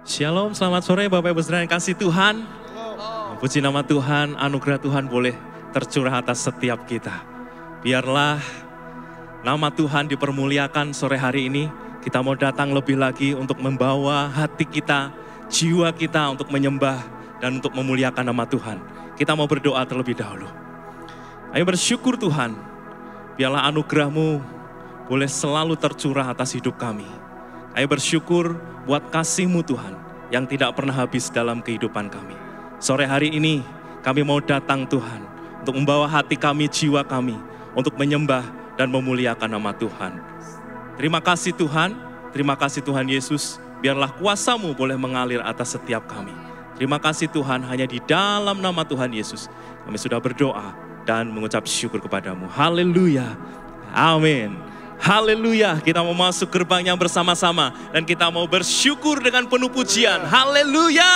Shalom, selamat sore Bapak Ibu Saudara yang kasih Tuhan. Puji nama Tuhan, anugerah Tuhan boleh tercurah atas setiap kita. Biarlah nama Tuhan dipermuliakan sore hari ini. Kita mau datang lebih lagi untuk membawa hati kita, jiwa kita untuk menyembah dan untuk memuliakan nama Tuhan. Kita mau berdoa terlebih dahulu. Ayo bersyukur Tuhan, biarlah anugerah-Mu boleh selalu tercurah atas hidup kami. Ayo bersyukur buat kasih-Mu Tuhan yang tidak pernah habis dalam kehidupan kami. Sore hari ini kami mau datang Tuhan untuk membawa hati kami, jiwa kami untuk menyembah dan memuliakan nama Tuhan. Terima kasih Tuhan Yesus, biarlah kuasa-Mu boleh mengalir atas setiap kami. Terima kasih Tuhan, hanya di dalam nama Tuhan Yesus kami sudah berdoa dan mengucap syukur kepadamu. Haleluya, amin. Haleluya, kita mau masuk gerbangnya bersama-sama dan kita mau bersyukur dengan penuh pujian. Haleluya.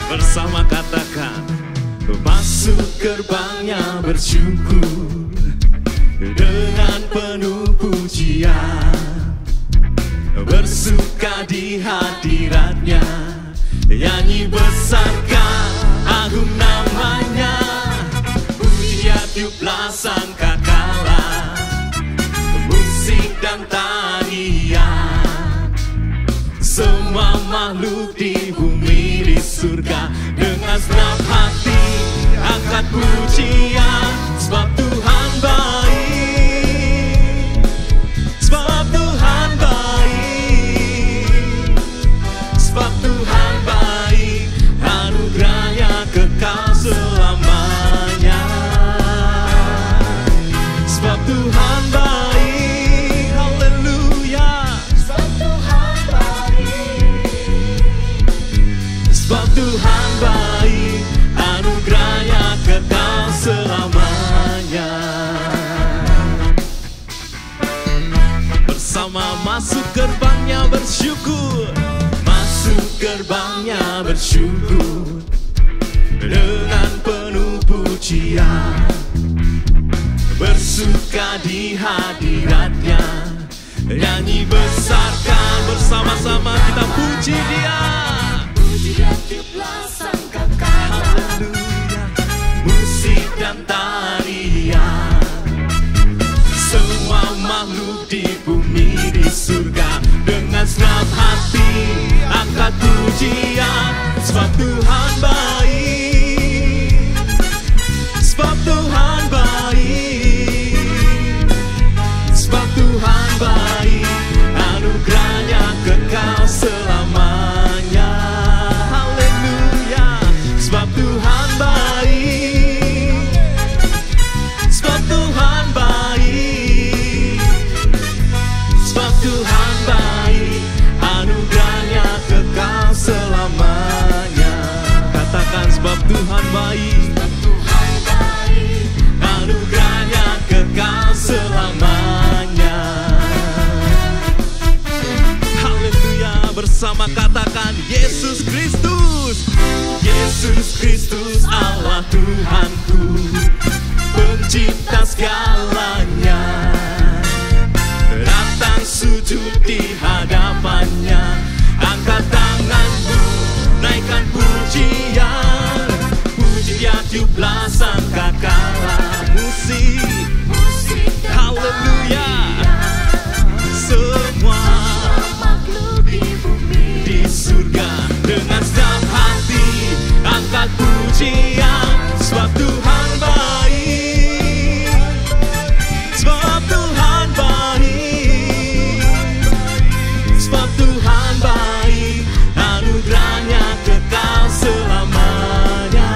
Bersama katakan, masuk gerbangnya bersyukur dengan penuh pujian, bersuka di hadiratnya, nyanyi besarkan agung namanya, pujian tiuplah sangkakala, musik dan tarian, semua makhluk di bumi di surga, dengan senang hati angkat pujian, sebab Tuhan baik. Selamanya, sebab Tuhan baik, haleluya. Sebab Tuhan baik, sebab Tuhan baik, anugerahnya kekal selamanya. Bersama masuk gerbangnya bersyukur, masuk gerbangnya bersyukur dengan penuh pujian, bersuka di hadiratnya, nyanyi besarkan bersama-sama kita puji Dia. Pujian tiuplah sangkakala, haleluya, musik dan tarian, semua makhluk di bumi di surga, dengan senang hati angkat pujian, sebab Tuhan baik. Sebab Tuhan baik, sebab Tuhan baik, anugerahnya kekal selamanya. Haleluya, sebab Tuhan baik, sebab Tuhan baik, sebab Tuhan baik, anugerahnya kekal selamanya. Katakan sebab Tuhan baik, anugerahnya kekal selamanya. Haleluya, bersama katakan Yesus Kristus. Yesus Kristus Allah Tuhanku, pencipta segalanya, datang sujud di hadapannya, angkat tanganmu, naikkan pujian, pujian tiuplah sangkakala, musik, haleluya, semua makhluk di bumi di surga, dengan senang hati angkat pujian, sebab Tuhan baik, sebab Tuhan baik, sebab Tuhan baik, anugerahnya kekal selamanya.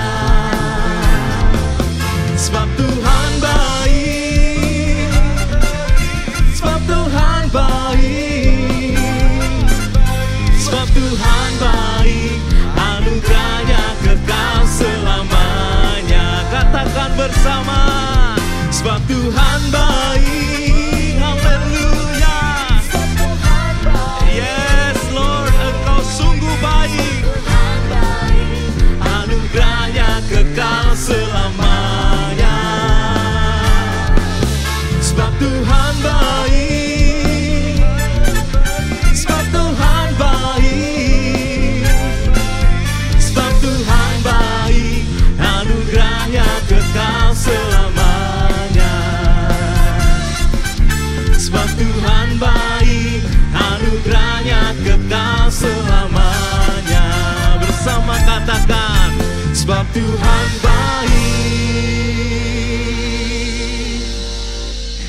Tuhan baik,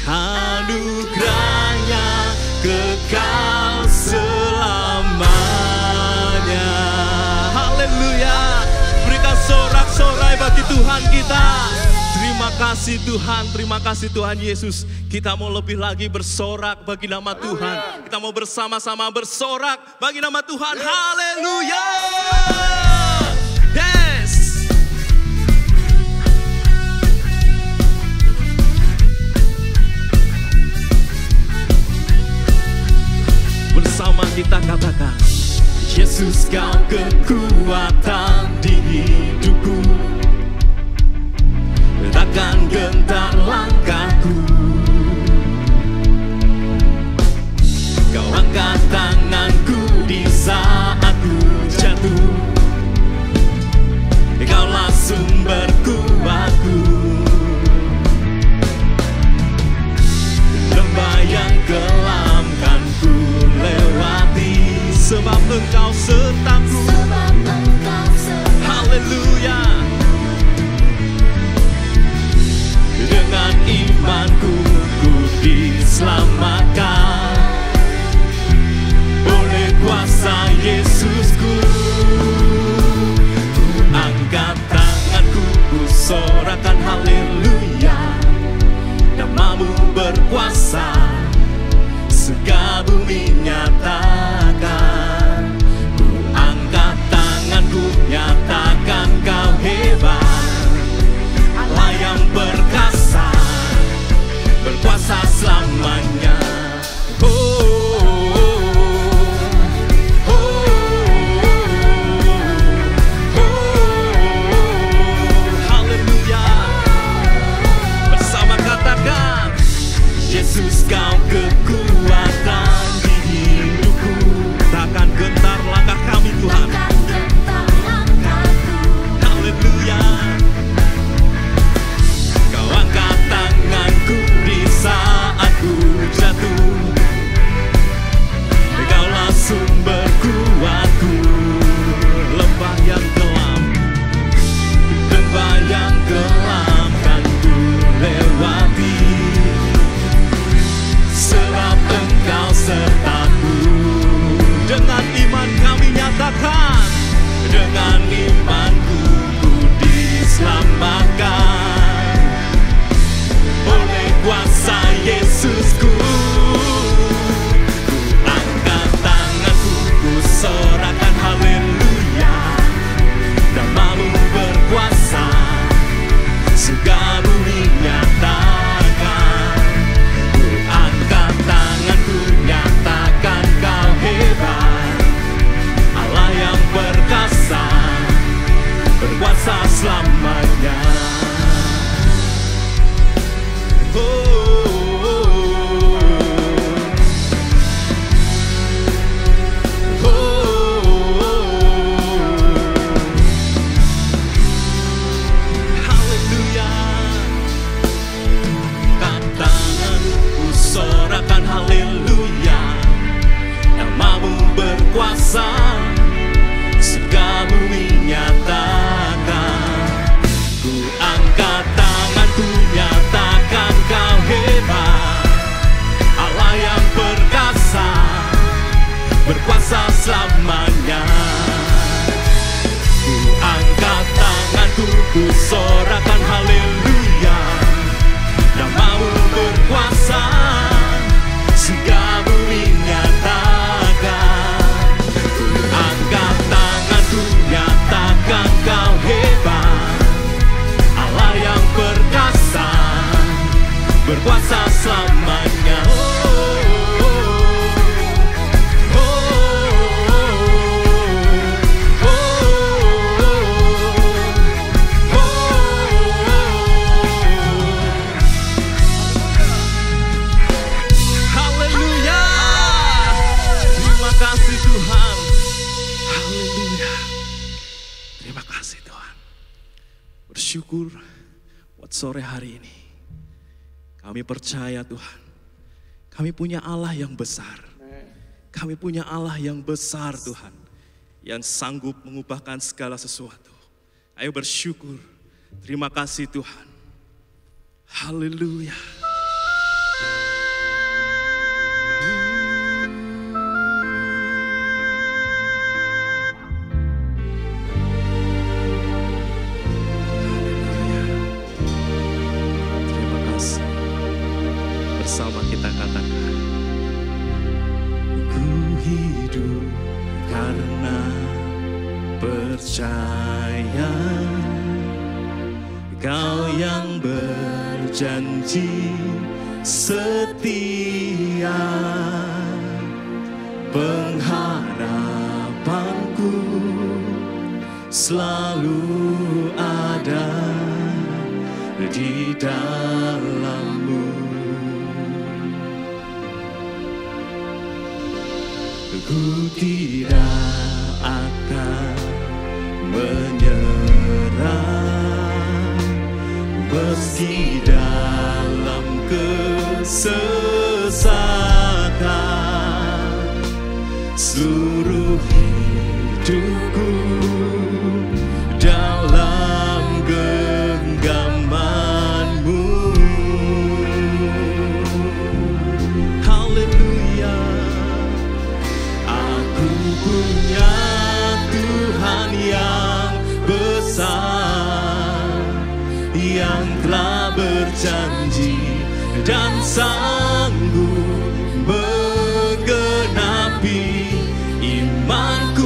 anugerahnya kekal selamanya. Haleluya. Berikan sorak-sorai bagi Tuhan kita. Terima kasih Tuhan, terima kasih Tuhan Yesus. Kita mau lebih lagi bersorak bagi nama Tuhan. Kita mau bersama-sama bersorak bagi nama Tuhan. Haleluya. Yes. Bersama kita katakan, Yesus kau kekuatan di hidupku, takkan gentar langkahku. Kau angkat tanganku di saat ku jatuh, Kaulah sumber kuatku. Lembah yang kelam kan ku lewati, sebab Engkau sertaku. Haleluya. Dengan imanku ku diselamatkan oleh kuasa Yesusku. Ku angkat tanganku, ku sorakan haleluya. Namamu berkuasa, surga bumi nyatakan. Ku angkat tanganku, nyatakan kau hebat, Allah yang perkasa, berkuasa selamanya. Oh, oh, oh, oh, oh, haleluya. Bersama katakan, Yesus kau kekuatan di hidupku, takkan gentar langkah kami Tuhan. Haleluya. Kau angkat tanganku di saat ku jatuh, Kaulah sumber kuatku. Lembah yang kelam, lembah yang kelam kan ku lewati, sebab Engkau sertaku. Dengan iman kami nyatakan, dengan imanku ku diselamatkan oleh kuasa Yesusku. Ku angkat tanganku, ku sorakan haleluya. Namamu berkuasa, surga bumi nyatakan. Ku angkat tanganku, nyatakan kau hebat, Allah yang perkasa, berkuasa selamanya. Oh, oh, oh, haleluya. Tangan ku sorakan haleluya. Namamu berkuasa, surga bumi nyatakan. Ku angkat tanganku, nyatakan kau hebat, Allah yang perkasa, berkuasa selamanya. Ku angkat tanganku, ku sorakan haleluya. Namamu berkuasa, surga bumi nyatakan. Ku angkat tanganku, nyatakan kau hebat, Allah yang perkasa, berkuasa selamanya. Haleluya. Terima kasih Tuhan. Haleluya. Terima kasih Tuhan. Bersyukur buat sore hari ini. Kami percaya Tuhan, kami punya Allah yang besar. Kami punya Allah yang besar Tuhan, yang sanggup mengubahkan segala sesuatu. Ayo bersyukur. Terima kasih Tuhan. Haleluya. Terima kasih. Bersama kita katakan, ku hidup karena percaya Kau yang berjanji setia, pengharapanku selalu ada di dalam-Mu. Ku tidak akan menyerah, meski dalam kesesatan. Seluruh hidupku dalam genggaman-Mu. Haleluya. Aku punya Tuhan yang besar, yang telah berjanji dan sanggup menggenapi. Imanku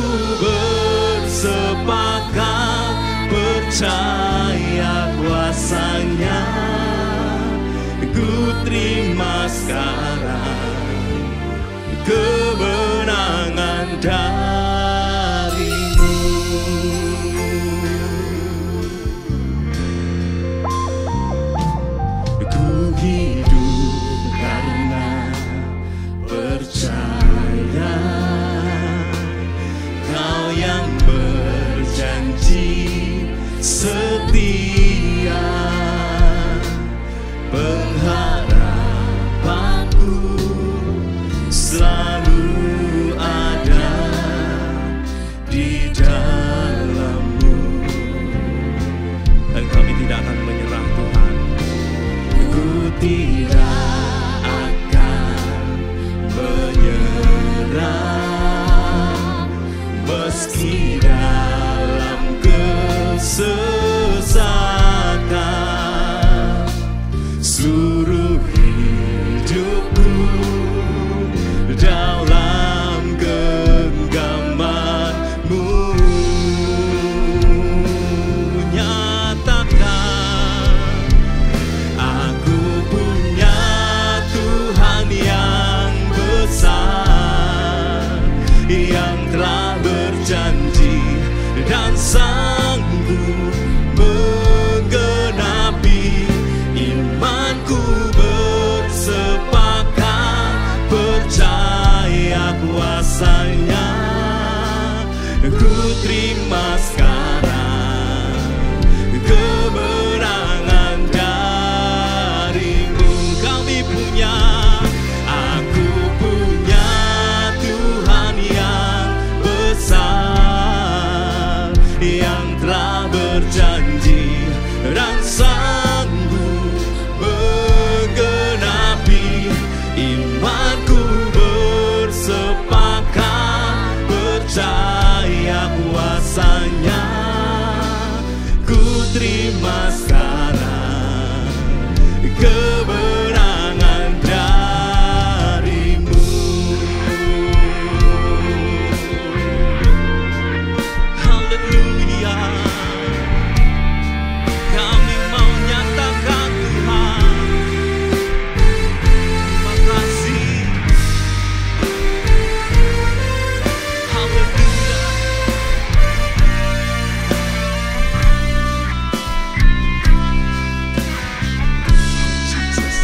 bersepakat percaya kuasa-Nya. Ku terima sekarang kemenangan dari-Mu. Ku hidup karena percaya Kau yang berjanji setia, pengharapanku selalu ada di dalam-Mu. Dan kami tidak akan menyerah Tuhan. Ku tidak akan menyerah, meski dalam kesesatan. Seluruh hidupku dalam genggaman-Mu. Nyatakan, aku punya Tuhan yang besar, yang telah berjanji dan sanggup menggenapi. Imanku bersepakat percaya kuasa-Nya. Ku terima sekarang kemenangan dari-Mu. Kami punya, aku punya Tuhan yang besar, yang telah berjanji dan sanggup menggenapi. Imanku bersepakat percaya kuasa-Nya. Ku terima sekarang kemenangan dari-Mu. Haleluya. Kami mau nyatakan Tuhan, terima kasih. Haleluya. Jesus.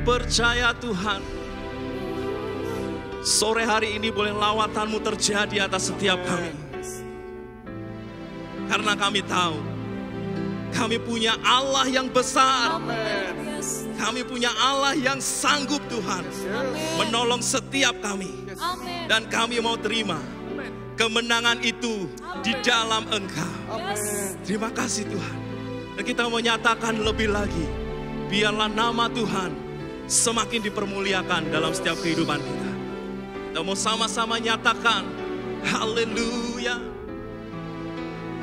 percaya Tuhan, sore hari ini boleh lawatan-Mu terjadi atas setiap kami. Karena kami tahu, kami punya Allah yang besar. Kami punya Allah yang sanggup Tuhan menolong setiap kami. Dan kami mau terima kemenangan itu di dalam Engkau. Terima kasih Tuhan. Dan kita mau nyatakan lebih lagi, biarlah nama Tuhan semakin dipermuliakan dalam setiap kehidupan kita. Kita mau sama-sama nyatakan, haleluya.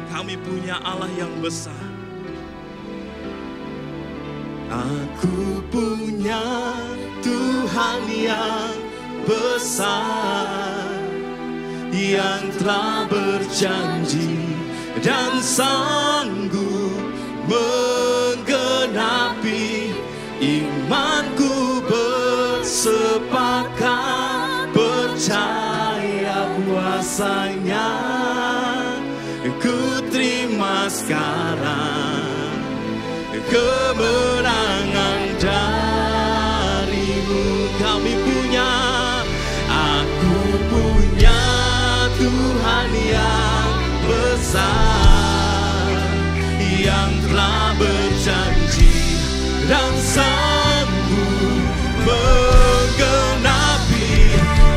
Kami punya Allah yang besar. Aku punya Tuhan yang besar, yang telah berjanji dan sanggup menggenapi. Imanku bersepakat percaya kuasanya. Ku terima sekarang kemenangan dari-Mu. Kami punya, aku punya Tuhan yang besar, yang telah berjanji dan sanggup menggenapi.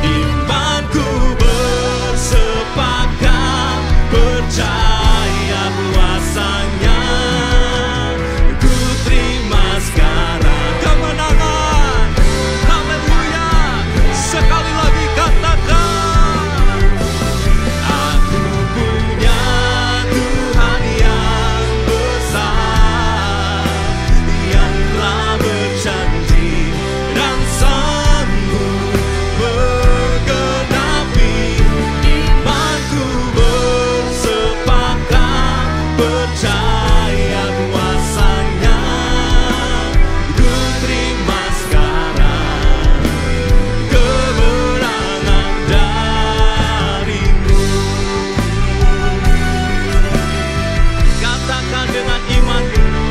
Imanku bersepakat percaya kuasanya. Ku terima sekarang kemenangan. Haleluya. Sekali lagi katakan, aku punya Tuhan yang besar, yang telah berjanji dan sanggup menggenapi. Imanku bersepakat percaya kuasanya. Ku terima sekarang kemenangan dari-Mu. Katakan dengan iman,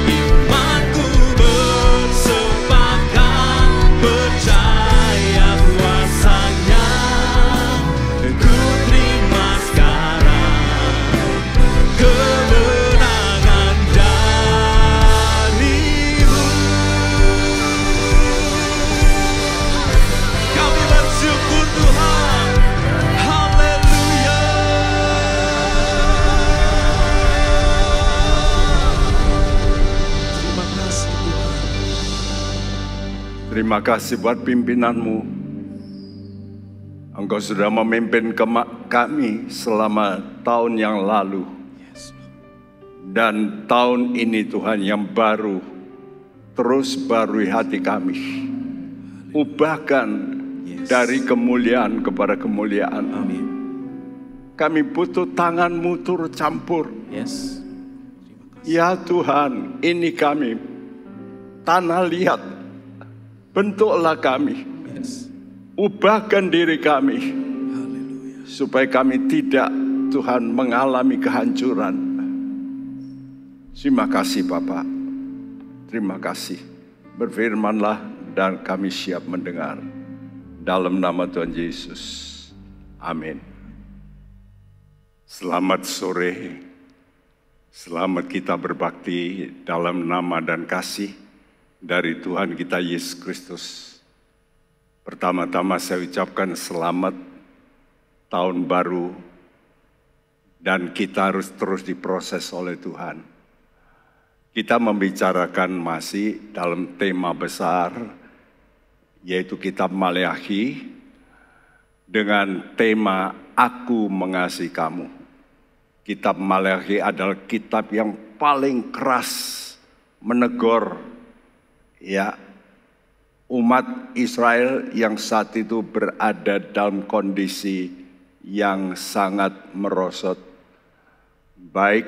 imanku bersepakat percaya kuasanya. Ku terima sekarang kemenangan dari-Mu. Kami bersyukur Tuhan. Haleluya. Terima kasih Tuhan. Terima kasih buat pimpinan-Mu. Engkau sudah memimpin kami selama tahun yang lalu. Dan tahun ini Tuhan yang baru, terus barui hati kami. Ubahkan dari kemuliaan kepada kemuliaan. Amin. Kami butuh tangan-Mu turut campur. Yes. Ya Tuhan, ini kami, tanah liat, bentuklah kami. Yes. Ubahkan diri kami, Haleluya. supaya kami tidak, Tuhan, mengalami kehancuran. Terima kasih Bapak. Terima kasih. Berfirmanlah dan kami siap mendengar. Dalam nama Tuhan Yesus. Amin. Selamat sore. Selamat kita berbakti dalam nama dan kasih dari Tuhan kita Yesus Kristus. Pertama-tama saya ucapkan selamat tahun baru, dan kita harus terus diproses oleh Tuhan. Kita membicarakan masih dalam tema besar, yaitu kitab Maleakhi dengan tema Aku Mengasihi Kamu. Kitab Maleakhi adalah kitab yang paling keras menegur ya umat Israel yang saat itu berada dalam kondisi yang sangat merosot, baik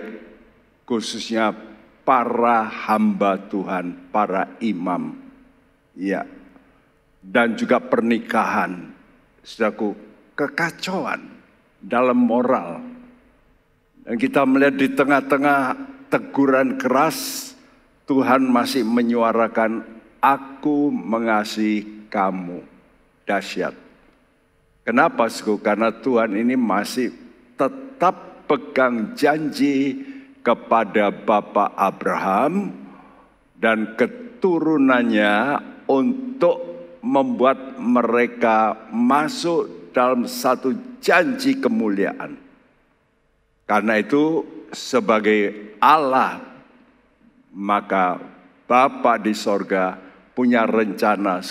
khususnya para hamba Tuhan, para imam, ya, dan juga pernikahan, saudaraku, kekacauan dalam moral. Dan kita melihat di tengah-tengah teguran keras, Tuhan masih menyuarakan, aku mengasihi kamu. Dahsyat. Kenapa, saudaraku? Karena Tuhan ini masih tetap pegang janji kepada Bapak Abraham dan keturunannya untuk membuat mereka masuk dalam satu janji kemuliaan. Karena itu sebagai Allah, maka Bapa di sorga punya rencana,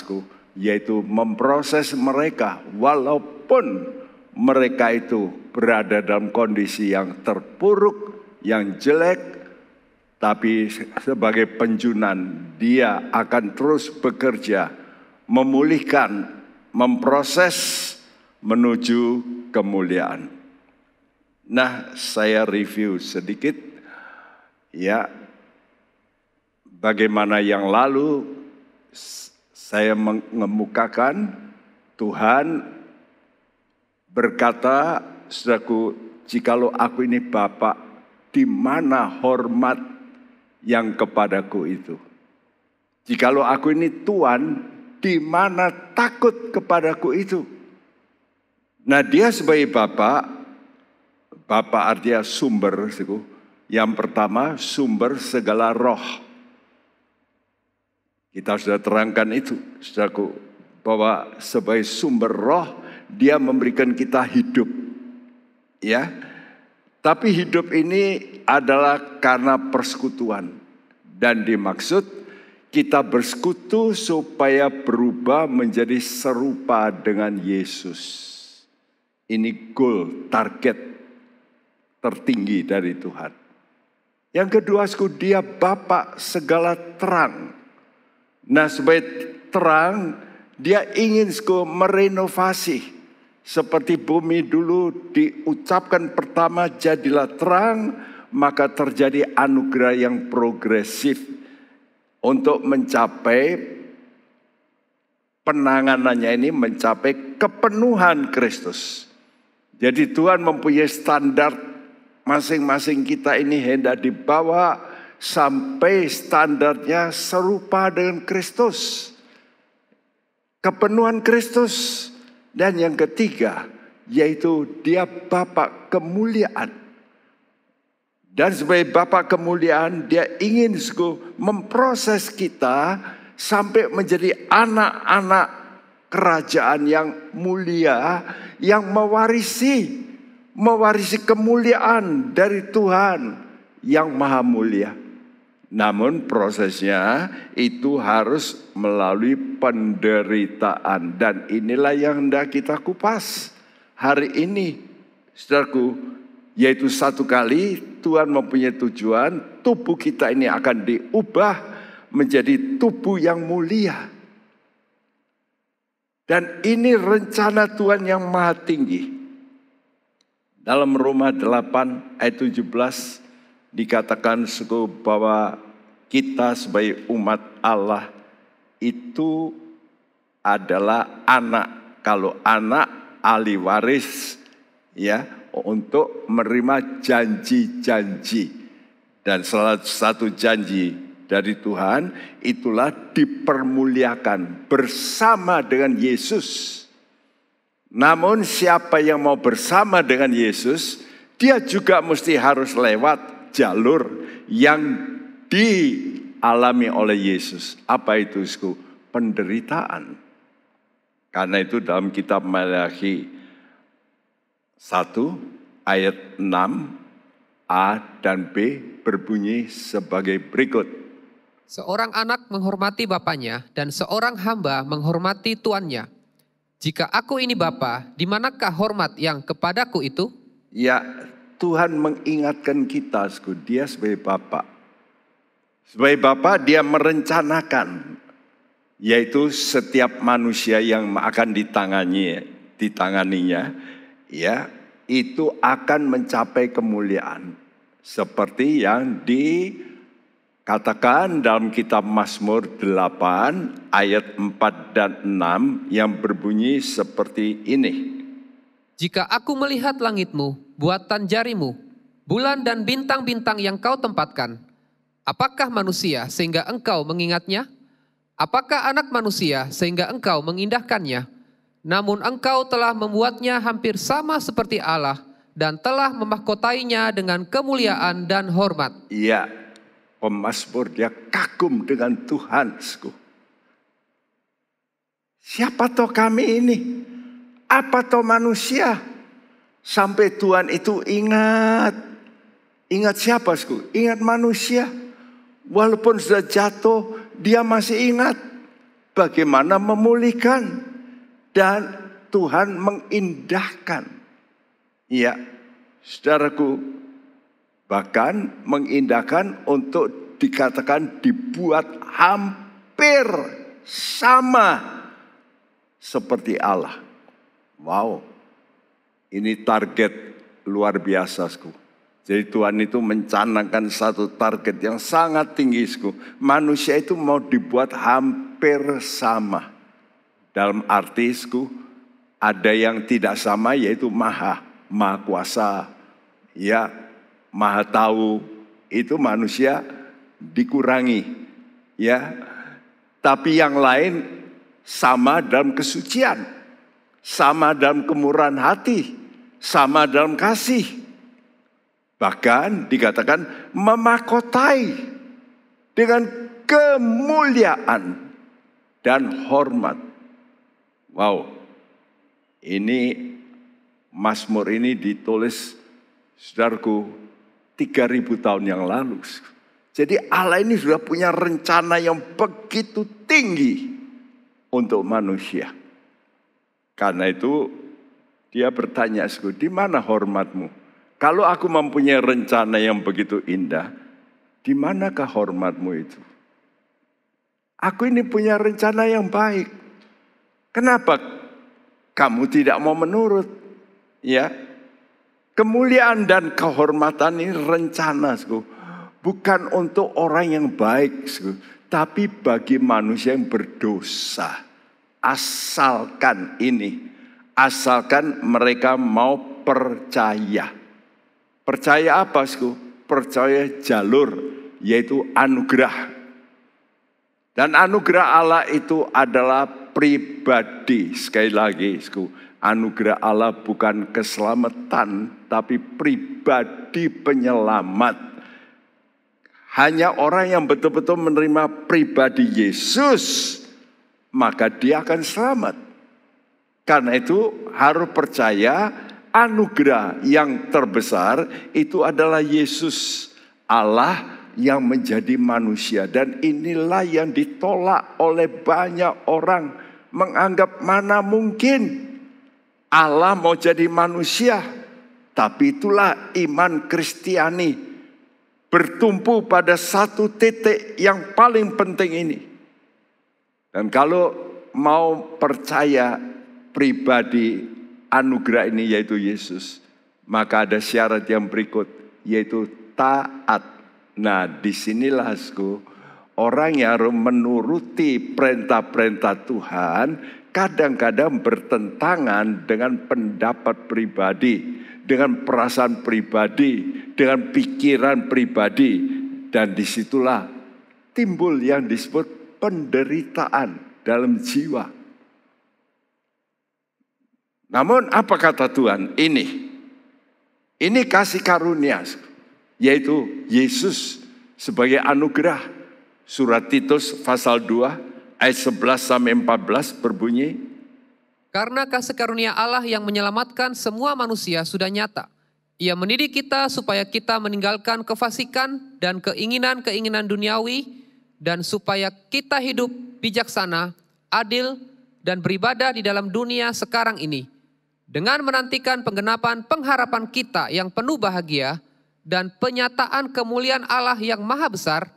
yaitu memproses mereka walaupun mereka itu berada dalam kondisi yang terpuruk, yang jelek, tapi sebagai penjunan dia akan terus bekerja, memulihkan, memproses menuju kemuliaan. Nah, saya review sedikit ya, bagaimana yang lalu saya mengemukakan Tuhan berkata, saudaraku, jikalau aku ini Bapak, di mana hormat yang kepadaku itu? Jikalau aku ini Tuhan, di mana takut kepadaku itu? Nah, dia sebagai Bapak artinya sumber. Yang pertama, sumber segala roh. Kita sudah terangkan itu, saudaraku, bahwa sebagai sumber roh, dia memberikan kita hidup. Ya, tapi hidup ini adalah karena persekutuan. Dan dimaksud kita bersekutu supaya berubah menjadi serupa dengan Yesus. Ini goal, target tertinggi dari Tuhan. Yang kedua, dia Bapa segala terang. Nah, sebagai terang, dia ingin merenovasi. Seperti bumi dulu diucapkan pertama, jadilah terang, maka terjadi anugerah yang progresif untuk mencapai penanganannya ini, mencapai kepenuhan Kristus. Jadi Tuhan mempunyai standar, masing-masing kita ini hendak dibawa sampai standarnya serupa dengan Kristus. Kepenuhan Kristus. Dan yang ketiga, yaitu dia Bapa kemuliaan. Dan sebagai Bapa kemuliaan, dia ingin memproses kita sampai menjadi anak-anak kerajaan yang mulia, yang mewarisi kemuliaan dari Tuhan yang maha mulia. Namun prosesnya itu harus melalui penderitaan. Dan inilah yang hendak kita kupas hari ini, saudaraku. Yaitu satu kali Tuhan mempunyai tujuan, tubuh kita ini akan diubah menjadi tubuh yang mulia. Dan ini rencana Tuhan yang maha tinggi. Dalam Roma 8 ayat 17 dikatakan bahwa kita sebagai umat Allah itu adalah anak. Kalau anak, ahli waris, ya, untuk menerima janji-janji. Dan salah satu janji dari Tuhan itulah dipermuliakan bersama dengan Yesus. Namun siapa yang mau bersama dengan Yesus, dia juga mesti harus lewat jalur yang dialami oleh Yesus. Apa itu? Penderitaan. Karena itu dalam kitab Malakhi 1 ayat 6 A dan B berbunyi sebagai berikut. Seorang anak menghormati bapaknya dan seorang hamba menghormati tuannya. Jika aku ini Bapa, di manakah hormat yang kepadaku itu? Ya, Tuhan mengingatkan kita, dia sebagai Bapa. Sebagai Bapa dia merencanakan, yaitu setiap manusia yang akan ditanganinya, ya, itu akan mencapai kemuliaan. Seperti yang dikatakan dalam kitab Mazmur 8 ayat 4 dan 6 yang berbunyi seperti ini. Jika aku melihat langitmu, buatan jarimu, bulan dan bintang-bintang yang kau tempatkan, apakah manusia sehingga engkau mengingatnya? Apakah anak manusia sehingga engkau mengindahkannya? Namun engkau telah membuatnya hampir sama seperti Allah dan telah memahkotainya dengan kemuliaan dan hormat. Iya, pemazmur dia kagum dengan Tuhan. Siapa toh kami ini? Apa toh manusia? Sampai Tuhan itu ingat. Ingat siapa? Ingat manusia. Walaupun sudah jatuh, dia masih ingat bagaimana memulihkan. Dan Tuhan mengindahkan. Ya, saudaraku, bahkan mengindahkan untuk dikatakan dibuat hampir sama seperti Allah. Wow, ini target luar biasa. Jadi Tuhan itu mencanangkan satu target yang sangat tinggi. Manusia itu mau dibuat hampir sama. Dalam arti, ada yang tidak sama yaitu maha kuasa, ya, maha tahu. Itu manusia dikurangi, ya. Tapi yang lain sama dalam kesucian, sama dalam kemurahan hati, sama dalam kasih. Bahkan dikatakan memahkotai dengan kemuliaan dan hormat. Wow, ini Mazmur ini ditulis, saudaraku, 3000 tahun yang lalu. Jadi Allah ini sudah punya rencana yang begitu tinggi untuk manusia. Karena itu dia bertanya, di mana hormatmu? Kalau aku mempunyai rencana yang begitu indah, di manakah hormatmu itu? Aku ini punya rencana yang baik. Kenapa kamu tidak mau menurut? Ya, kemuliaan dan kehormatan ini rencana, bukan untuk orang yang baik, tapi bagi manusia yang berdosa. Asalkan mereka mau percaya. Percaya apa, Percaya jalur, yaitu anugerah. Dan anugerah Allah itu adalah pribadi. Sekali lagi, anugerah Allah bukan keselamatan, tapi pribadi penyelamat. Hanya orang yang betul-betul menerima pribadi Yesus, maka dia akan selamat. Karena itu harus percaya anugerah yang terbesar itu adalah Yesus, Allah yang menjadi manusia. Dan inilah yang ditolak oleh banyak orang. Menganggap mana mungkin Allah mau jadi manusia. Tapi itulah iman Kristiani. Bertumpu pada satu titik yang paling penting ini. Dan kalau mau percaya pribadi anugerah ini yaitu Yesus, maka ada syarat yang berikut, yaitu taat. Nah, disinilah orang yang harus menuruti perintah-perintah Tuhan kadang-kadang bertentangan dengan pendapat pribadi, dengan perasaan pribadi, dengan pikiran pribadi. Dan disitulah timbul yang disebut penderitaan dalam jiwa. Namun apa kata Tuhan? Ini kasih karunia, yaitu Yesus sebagai anugerah. Surat Titus pasal 2 ayat 11-14 berbunyi, karena kasih karunia Allah yang menyelamatkan semua manusia sudah nyata. Ia mendidik kita supaya kita meninggalkan kefasikan dan keinginan-keinginan duniawi, dan supaya kita hidup bijaksana, adil, dan beribadah di dalam dunia sekarang ini, dengan menantikan penggenapan pengharapan kita yang penuh bahagia, dan penyataan kemuliaan Allah yang maha besar,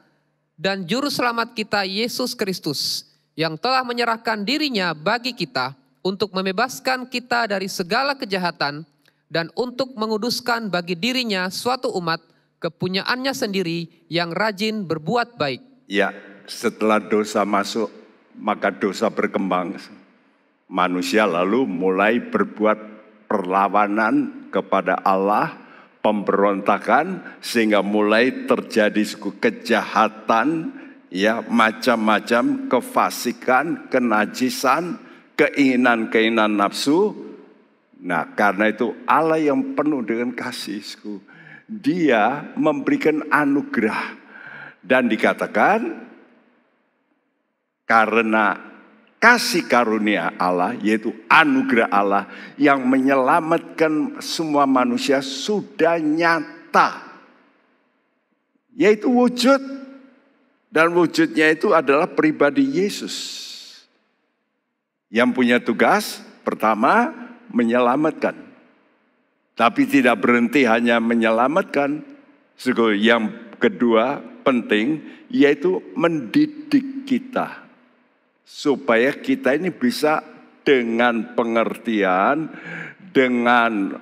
dan juru selamat kita Yesus Kristus, yang telah menyerahkan dirinya bagi kita, untuk membebaskan kita dari segala kejahatan, dan untuk menguduskan bagi dirinya suatu umat, kepunyaannya sendiri yang rajin berbuat baik. Ya, setelah dosa masuk, maka dosa berkembang. Manusia lalu mulai berbuat perlawanan kepada Allah, pemberontakan, sehingga mulai terjadi kejahatan, Ya, macam-macam kefasikan, kenajisan, keinginan-keinginan nafsu. Nah, karena itu Allah yang penuh dengan kasih-Ku, Dia memberikan anugerah. Dan dikatakan karena kasih karunia Allah, yaitu anugerah Allah yang menyelamatkan semua manusia sudah nyata. Yaitu wujud. Dan wujudnya itu adalah pribadi Yesus. Yang punya tugas pertama menyelamatkan. Tapi tidak berhenti hanya menyelamatkan. Yang kedua penting yaitu mendidik kita. Supaya kita ini bisa dengan pengertian, dengan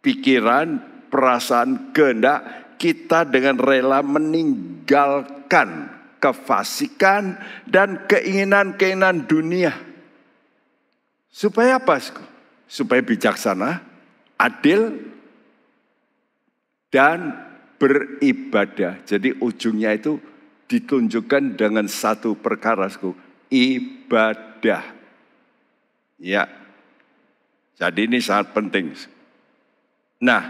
pikiran, perasaan, kehendak, kita dengan rela meninggalkan kefasikan dan keinginan-keinginan dunia. Supaya apa? Supaya bijaksana, adil, dan beribadah. Jadi ujungnya itu ditunjukkan dengan satu perkara, ibadah. Ya. Jadi ini sangat penting. Nah,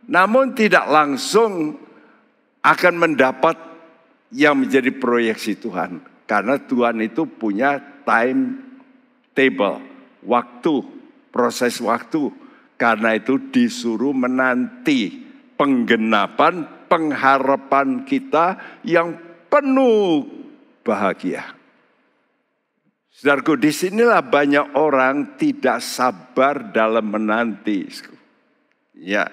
namun tidak langsung akan mendapat yang menjadi proyeksi Tuhan. Karena Tuhan itu punya timetable, waktu, proses waktu. Karena itu disuruh menanti penggenapan, pengharapan kita yang penuh bahagia. Saudaraku, disinilah banyak orang tidak sabar dalam menanti. Ya.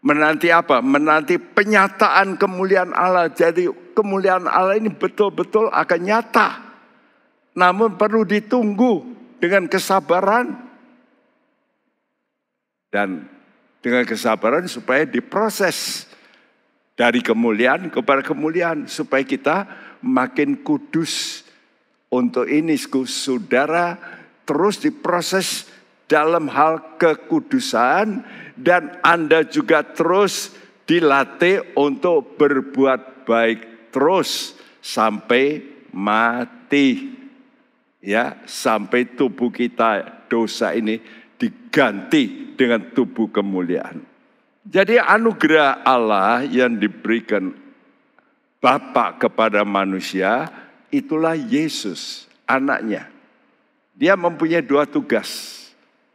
Menanti apa? Menanti penyataan kemuliaan Allah. Jadi kemuliaan Allah ini betul-betul akan nyata. Namun perlu ditunggu dengan kesabaran. Dan dengan kesabaran supaya diproses. Dari kemuliaan kepada kemuliaan. Supaya kita makin kudus. Untuk ini saudara terus diproses dalam hal kekudusan, dan Anda juga terus dilatih untuk berbuat baik terus sampai mati. Ya, sampai tubuh kita dosa ini diganti dengan tubuh kemuliaan. Jadi anugerah Allah yang diberikan Bapa kepada manusia, itulah Yesus, anaknya. Dia mempunyai dua tugas.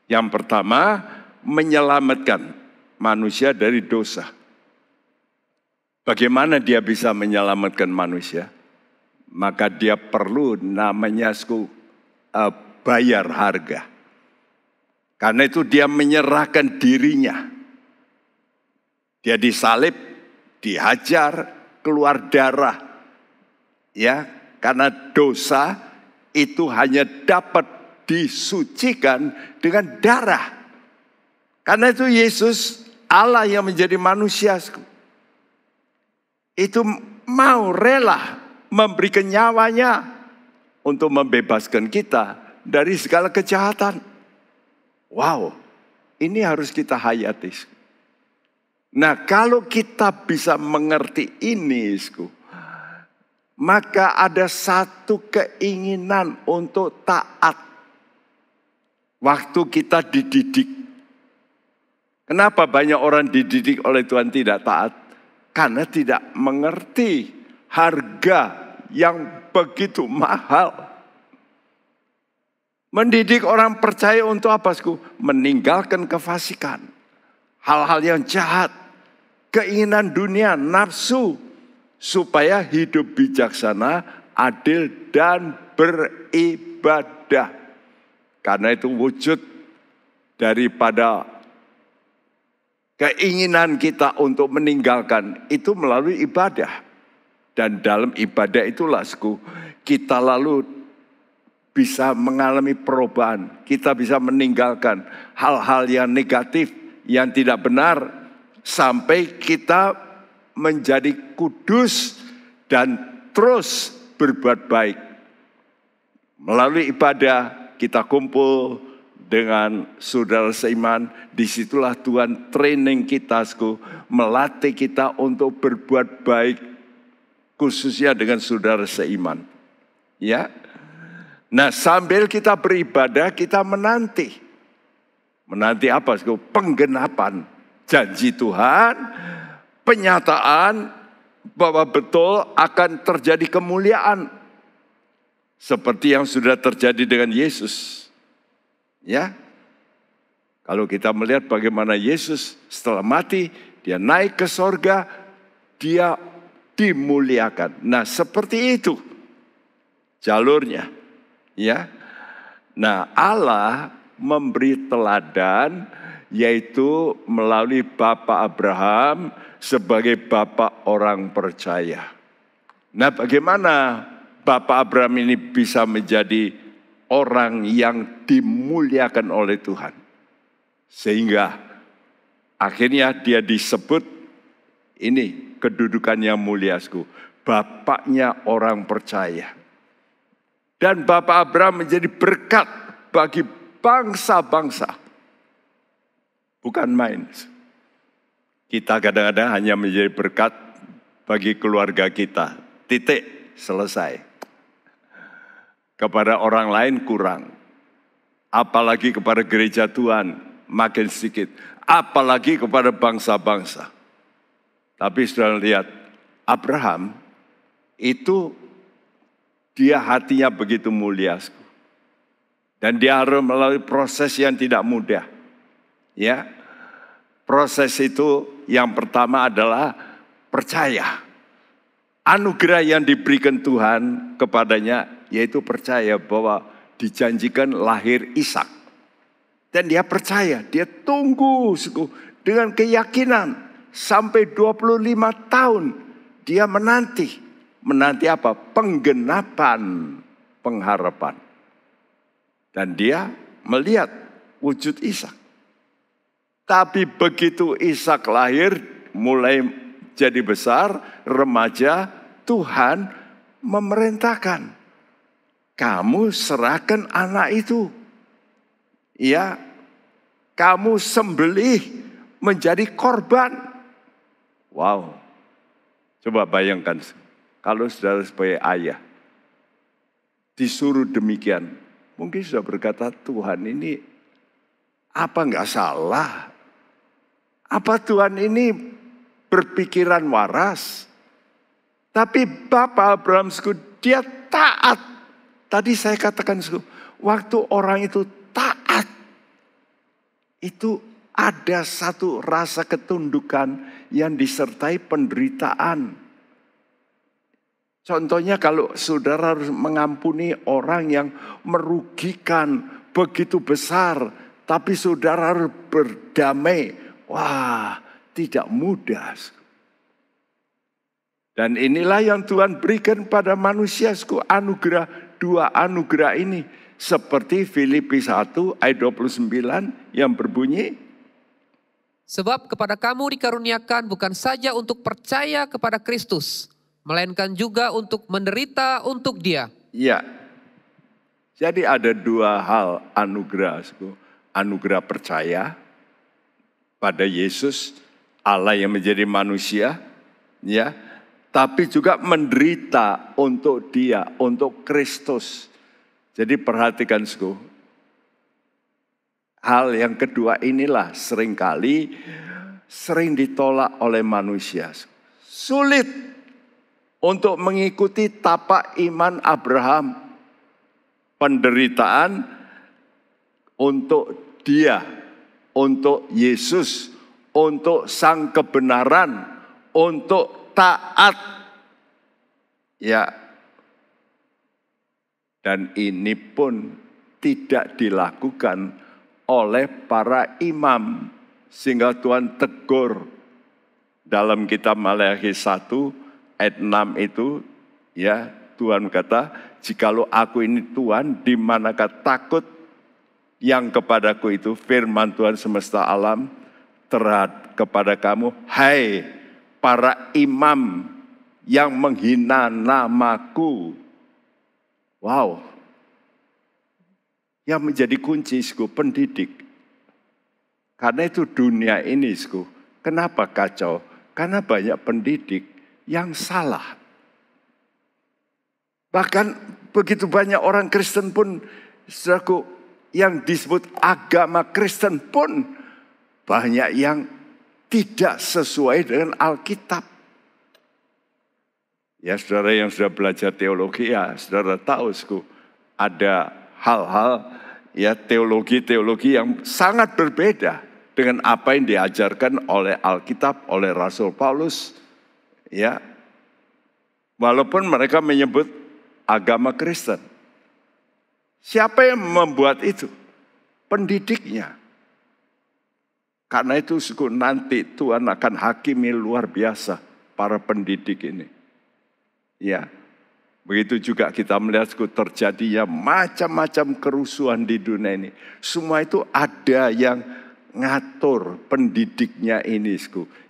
Yang pertama, menyelamatkan manusia dari dosa. Bagaimana dia bisa menyelamatkan manusia? Maka dia perlu namanya bayar harga. Karena itu dia menyerahkan dirinya. Dia disalib, dihajar, keluar darah. Ya, karena dosa itu hanya dapat disucikan dengan darah. Karena itu Yesus, Allah yang menjadi manusia, itu mau rela memberikan nyawanya untuk membebaskan kita dari segala kejahatan. Wow, ini harus kita hayati. Nah, kalau kita bisa mengerti ini, maka ada satu keinginan untuk taat. Waktu kita dididik. Kenapa banyak orang dididik oleh Tuhan tidak taat? Karena tidak mengerti harga yang begitu mahal. Mendidik orang percaya untuk apa? Meninggalkan kefasikan. Hal-hal yang jahat. Keinginan dunia, nafsu. Supaya hidup bijaksana, adil, dan beribadah. Karena itu wujud daripada keinginan kita untuk meninggalkan itu melalui ibadah. Dan dalam ibadah itulah kita lalu bisa mengalami perubahan. Kita bisa meninggalkan hal-hal yang negatif, yang tidak benar. Sampai kita menjadi kudus dan terus berbuat baik. Melalui ibadah kita kumpul dengan saudara seiman. Disitulah Tuhan training kita, melatih kita untuk berbuat baik. khususnya dengan saudara seiman. Ya. Nah, sambil kita beribadah, kita menanti. Menanti apa? Penggenapan janji Tuhan, penyataan bahwa betul akan terjadi kemuliaan seperti yang sudah terjadi dengan Yesus. Ya. Kalau kita melihat bagaimana Yesus setelah mati, dia naik ke sorga, dia dimuliakan. Nah, seperti itu jalurnya. Ya. Nah, Allah memberi teladan yaitu melalui Bapak Abraham sebagai bapak orang percaya. Nah, bagaimana Bapak Abraham ini bisa menjadi orang yang dimuliakan oleh Tuhan? Sehingga akhirnya dia disebut ini kedudukan yang mulia, bapaknya orang percaya. Dan Bapak Abraham menjadi berkat bagi bangsa-bangsa. Bukan main. Kita kadang-kadang hanya menjadi berkat bagi keluarga kita. Titik, selesai. Kepada orang lain kurang. Apalagi kepada gereja Tuhan makin sedikit. Apalagi kepada bangsa-bangsa. Tapi sudah lihat, Abraham itu dia hatinya begitu mulia. Dan dia harus melalui proses yang tidak mudah. Ya, proses itu yang pertama adalah percaya. Anugerah yang diberikan Tuhan kepadanya yaitu percaya bahwa dijanjikan lahir Ishak. Dan dia percaya, dia tunggu dengan keyakinan sampai 25 tahun dia menanti. Menanti apa? Penggenapan pengharapan. Dan dia melihat wujud Ishak. Tapi begitu Ishak lahir, mulai jadi besar, remaja, Tuhan memerintahkan, kamu serahkan anak itu. Ya, kamu sembelih menjadi korban. Wow, coba bayangkan, kalau saudara sebagai ayah, disuruh demikian, mungkin sudah berkata, Tuhan ini apa enggak salah? Apa Tuhan ini berpikiran waras? Tapi Bapak Abraham, dia taat. Tadi saya katakan, waktu orang itu taat, itu ada satu rasa ketundukan yang disertai penderitaan. Contohnya kalau saudara harus mengampuni orang yang merugikan begitu besar, tapi saudara harus berdamai. Wah, tidak mudah. Dan inilah yang Tuhan berikan pada manusia, anugerah, dua anugerah ini. Seperti Filipi 1 ayat 29 yang berbunyi, sebab kepada kamu dikaruniakan bukan saja untuk percaya kepada Kristus, melainkan juga untuk menderita untuk Dia. Ya, jadi ada dua hal anugerah. Anugerah percaya pada Yesus, Allah yang menjadi manusia, ya, tapi juga menderita untuk Dia, untuk Kristus. Jadi perhatikan, hal yang kedua inilah seringkali sering ditolak oleh manusia. Sulit untuk mengikuti tapak iman Abraham. Penderitaan untuk Dia, untuk Yesus, untuk sang kebenaran, untuk taat. Ya. Dan ini pun tidak dilakukan oleh para imam. Sehingga Tuhan tegur dalam kitab Maleakhi 1 ayat 6 itu, ya, Tuhan kata, jikalau aku ini Tuhan, di manakah takut yang kepadaku itu, firman Tuhan semesta alam terhadap kepada kamu, hai para imam yang menghina namaku. Wow, yang menjadi kunci, pendidik. Karena itu dunia ini, kenapa kacau? Karena banyak pendidik yang salah. Bahkan begitu banyak orang Kristen pun, saudaraku, yang disebut agama Kristen pun banyak yang tidak sesuai dengan Alkitab. Ya, saudara yang sudah belajar teologi, ya saudara tahu, ada hal-hal ya teologi yang sangat berbeda dengan apa yang diajarkan oleh Alkitab, oleh Rasul Paulus. Ya, walaupun mereka menyebut agama Kristen. Siapa yang membuat itu? Pendidiknya. Karena itu nanti Tuhan akan hakimi luar biasa para pendidik ini. Ya, begitu juga kita melihat terjadinya macam-macam kerusuhan di dunia ini. Semua itu ada yang ngatur pendidiknya ini,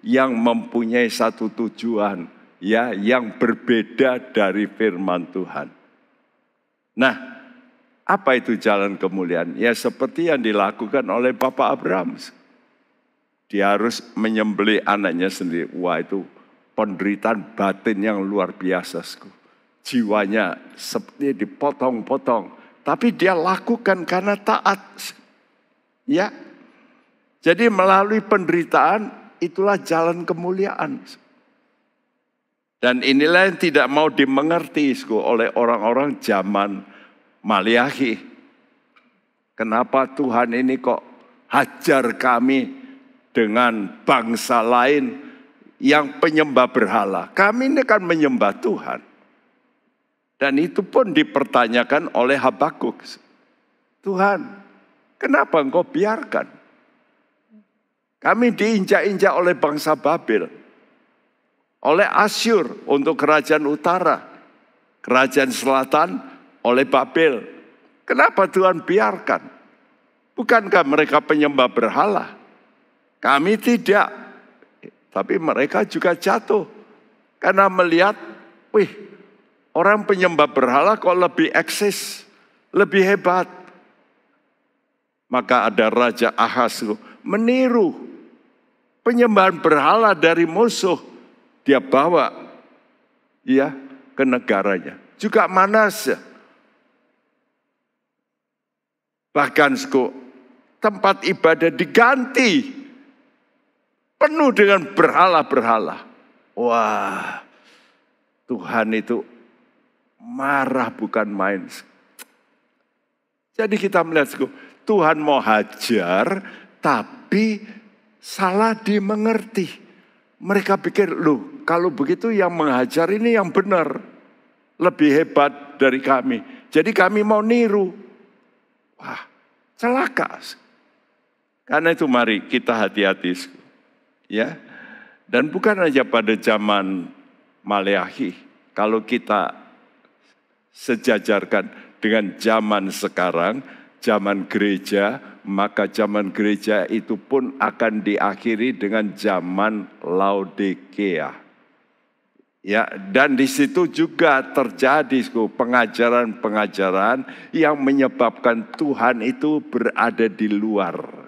yang mempunyai satu tujuan, ya, yang berbeda dari firman Tuhan. Nah, apa itu jalan kemuliaan? Ya, seperti yang dilakukan oleh Bapak Abraham. Dia harus menyembelih anaknya sendiri. Wah, itu penderitaan batin yang luar biasa. Jiwanya seperti dipotong-potong. Tapi dia lakukan karena taat. Ya. Jadi melalui penderitaan itulah jalan kemuliaan. Dan inilah yang tidak mau dimengerti oleh orang-orang zaman Maliaki. Kenapa Tuhan ini kok hajar kami dengan bangsa lain yang penyembah berhala? Kami ini kan menyembah Tuhan. Dan itu pun dipertanyakan oleh Habakuk. Tuhan, kenapa engkau biarkan? Kami diinjak-injak oleh bangsa Babel, oleh Asyur untuk kerajaan utara, kerajaan selatan oleh Babel. Kenapa Tuhan biarkan? Bukankah mereka penyembah berhala? Kami tidak. Tapi mereka juga jatuh. Karena melihat, orang penyembah berhala kok lebih eksis, lebih hebat. Maka ada Raja Ahaz meniru penyembahan berhala dari musuh. Dia bawa ya ke negaranya. Juga Manasya. Bahkan tempat ibadah diganti. Penuh dengan berhala-berhala. Wah, Tuhan itu marah bukan main. Jadi kita melihat, Tuhan mau hajar, tapi salah dimengerti. Mereka pikir, loh kalau begitu yang menghajar ini yang benar. Lebih hebat dari kami. Jadi kami mau niru. Wah, celaka. Karena itu mari kita hati-hati. Ya, dan bukan hanya pada zaman Maleakhi. Kalau kita sejajarkan dengan zaman sekarang, zaman gereja, maka zaman gereja itu pun akan diakhiri dengan zaman Laodikea. Ya, dan di situ juga terjadi pengajaran-pengajaran yang menyebabkan Tuhan itu berada di luar.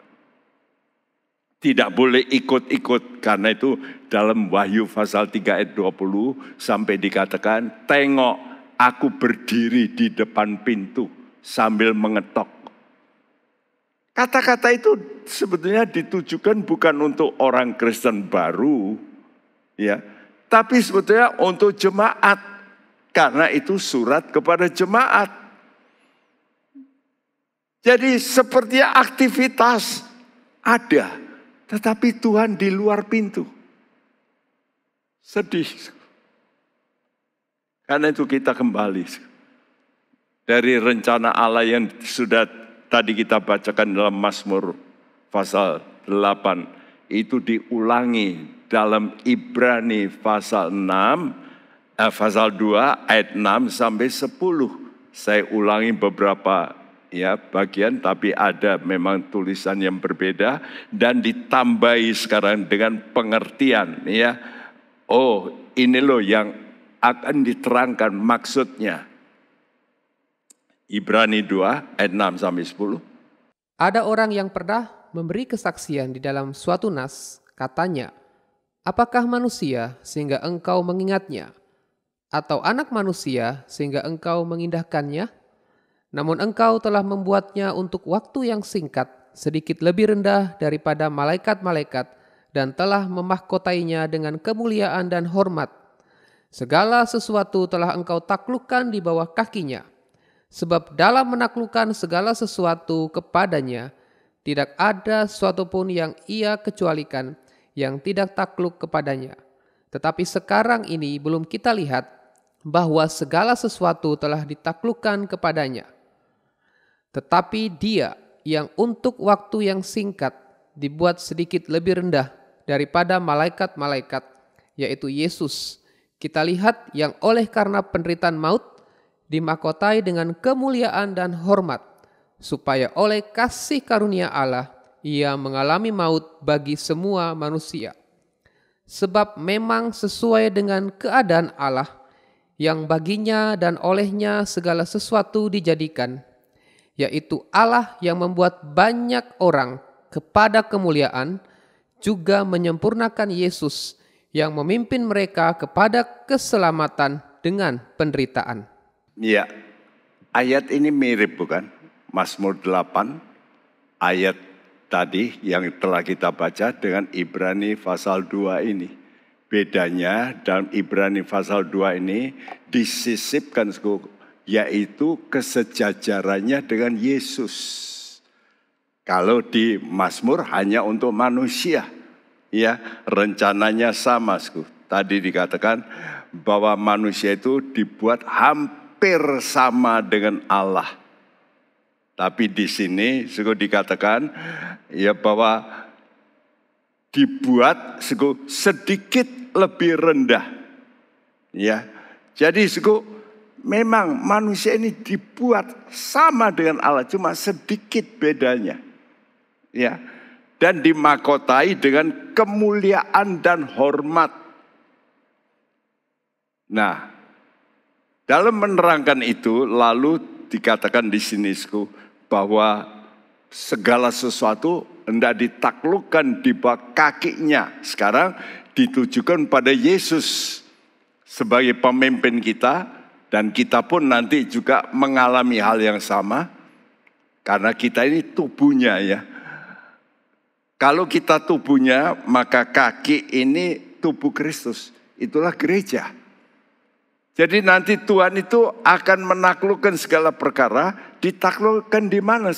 Tidak boleh ikut-ikut, karena itu dalam Wahyu pasal 3 ayat 20 sampai dikatakan, tengok aku berdiri di depan pintu sambil mengetok. Kata-kata itu sebetulnya ditujukan bukan untuk orang Kristen baru, ya, tapi sebetulnya untuk jemaat, karena itu surat kepada jemaat. Jadi sepertinya aktivitas ada, tetapi Tuhan di luar pintu. Sedih. Karena itu kita kembali dari rencana Allah yang sudah tadi kita bacakan dalam Mazmur pasal 8. Itu diulangi dalam Ibrani pasal 2 ayat 6 sampai 10. Saya ulangi beberapa bagian, tapi ada memang tulisan yang berbeda dan ditambahi sekarang dengan pengertian, ya. Oh, ini loh yang akan diterangkan maksudnya. Ibrani 2 ayat 6 sampai 10. Ada orang yang pernah memberi kesaksian di dalam suatu nas, katanya, apakah manusia sehingga engkau mengingatnya? atau anak manusia sehingga engkau mengindahkannya? Namun engkau telah membuatnya untuk waktu yang singkat, sedikit lebih rendah daripada malaikat-malaikat, dan telah memahkotainya dengan kemuliaan dan hormat. Segala sesuatu telah engkau taklukkan di bawah kakinya. Sebab dalam menaklukkan segala sesuatu kepadanya, tidak ada sesuatu pun yang ia kecualikan, yang tidak takluk kepadanya. Tetapi sekarang ini belum kita lihat bahwa segala sesuatu telah ditaklukkan kepadanya. Tetapi dia yang untuk waktu yang singkat dibuat sedikit lebih rendah daripada malaikat-malaikat, yaitu Yesus, kita lihat yang oleh karena penderitaan maut dimahkotai dengan kemuliaan dan hormat, supaya oleh kasih karunia Allah ia mengalami maut bagi semua manusia. Sebab memang sesuai dengan keadaan Allah, yang baginya dan olehnya segala sesuatu dijadikan, yaitu Allah yang membuat banyak orang kepada kemuliaan, juga menyempurnakan Yesus yang memimpin mereka kepada keselamatan dengan penderitaan. Ya, ayat ini mirip bukan? Mazmur 8, ayat tadi yang telah kita baca dengan Ibrani pasal 2 ini. Bedanya dalam Ibrani pasal 2 ini disisipkan, yaitu kesejajarannya dengan Yesus. Kalau di Mazmur hanya untuk manusia, ya rencananya sama. Tadi dikatakan bahwa manusia itu dibuat hampir sama dengan Allah. Tapi di sini dikatakan ya bahwa dibuat sedikit lebih rendah. Ya. Jadi memang manusia ini dibuat sama dengan Allah, cuma sedikit bedanya. Ya. Dan dimahkotai dengan kemuliaan dan hormat. Nah, dalam menerangkan itu lalu dikatakan di sini bahwa segala sesuatu hendak ditaklukkan di bawah kakinya. Sekarang ditujukan pada Yesus sebagai pemimpin kita, dan kita pun nanti juga mengalami hal yang sama karena kita ini tubuhnya ya. Kalau kita tubuhnya, maka kaki ini tubuh Kristus, itulah gereja. Jadi nanti Tuhan itu akan menaklukkan segala perkara, ditaklukkan di mana?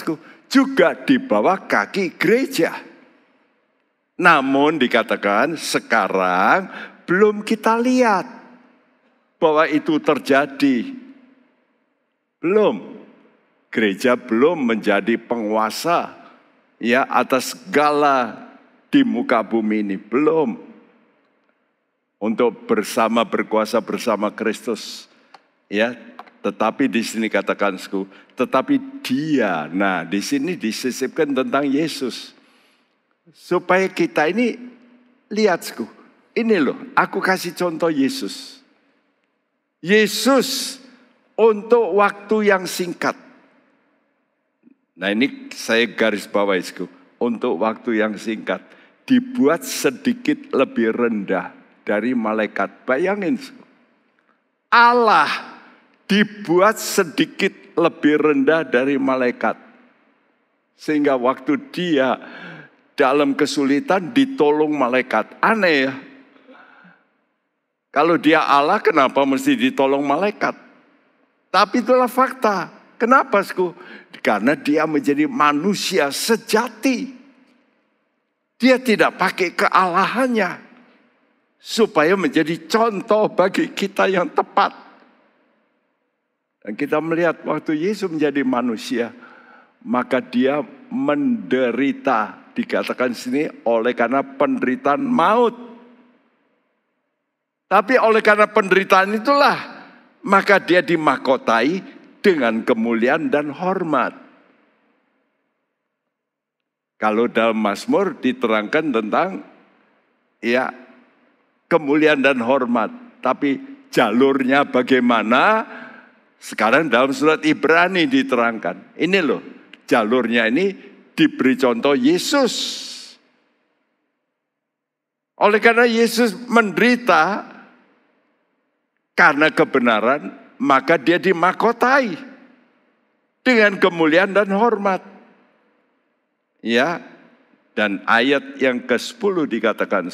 Juga di bawah kaki gereja. Namun dikatakan sekarang belum kita lihat bahwa itu terjadi. Belum. Gereja belum menjadi penguasa ya atas segala di muka bumi ini. Belum. Untuk bersama berkuasa bersama Kristus. Ya, tetapi di sini katakan tetapi dia. Nah, di sini disisipkan tentang Yesus. Supaya kita ini lihat ini loh, aku kasih contoh Yesus. Yesus untuk waktu yang singkat. Nah, ini saya garis bawahi untuk waktu yang singkat dibuat sedikit lebih rendah dari malaikat. Bayangin, Allah dibuat sedikit lebih rendah dari malaikat. Sehingga waktu dia dalam kesulitan ditolong malaikat. Aneh ya. Kalau dia Allah, kenapa mesti ditolong malaikat? Tapi itulah fakta. Kenapa? Karena dia menjadi manusia sejati. Dia tidak pakai kealahannya. Supaya menjadi contoh bagi kita yang tepat. Dan kita melihat waktu Yesus menjadi manusia, maka dia menderita. Dikatakan sini oleh karena penderitaan maut. Tapi oleh karena penderitaan itulah, maka dia dimahkotai dengan kemuliaan dan hormat. Kalau dalam Mazmur diterangkan tentang ya kemuliaan dan hormat. Tapi jalurnya bagaimana? Sekarang dalam surat Ibrani diterangkan. Ini loh, jalurnya ini diberi contoh Yesus. Oleh karena Yesus menderita, Karena kebenaran, maka dia dimahkotai dengan kemuliaan dan hormat. Ya, dan ayat yang ke-10 dikatakan,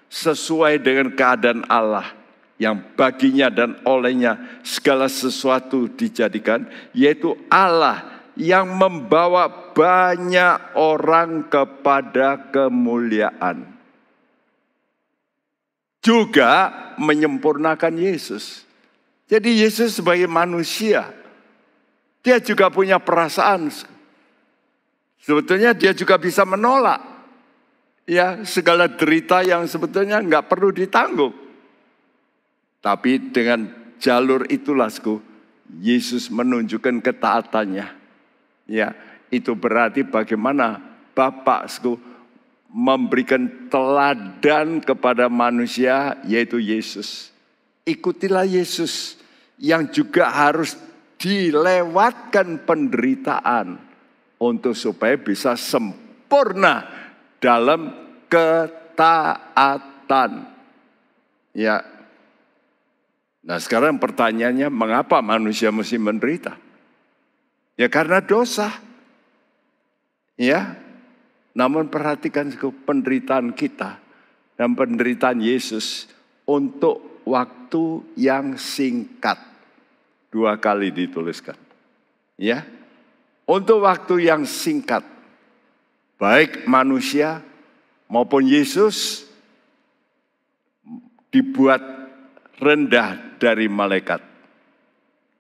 sesuai dengan keadaan Allah yang baginya dan olehnya segala sesuatu dijadikan, yaitu Allah yang membawa banyak orang kepada kemuliaan. Juga menyempurnakan Yesus. Jadi Yesus sebagai manusia, dia juga punya perasaan. Sebetulnya dia juga bisa menolak ya segala derita yang sebetulnya nggak perlu ditanggung. Tapi dengan jalur itulah, Yesus menunjukkan ketaatannya. Ya, itu berarti bagaimana Bapa, memberikan teladan kepada manusia, yaitu Yesus. Ikutilah Yesus yang juga harus dilewatkan penderitaan untuk supaya bisa sempurna dalam ketaatan. Ya. Nah, sekarang pertanyaannya, mengapa manusia mesti menderita? Ya karena dosa. Ya. Namun perhatikan penderitaan kita dan penderitaan Yesus untuk waktu yang singkat. 2 kali dituliskan. Ya. Untuk waktu yang singkat. Baik manusia maupun Yesus dibuat rendah dari malaikat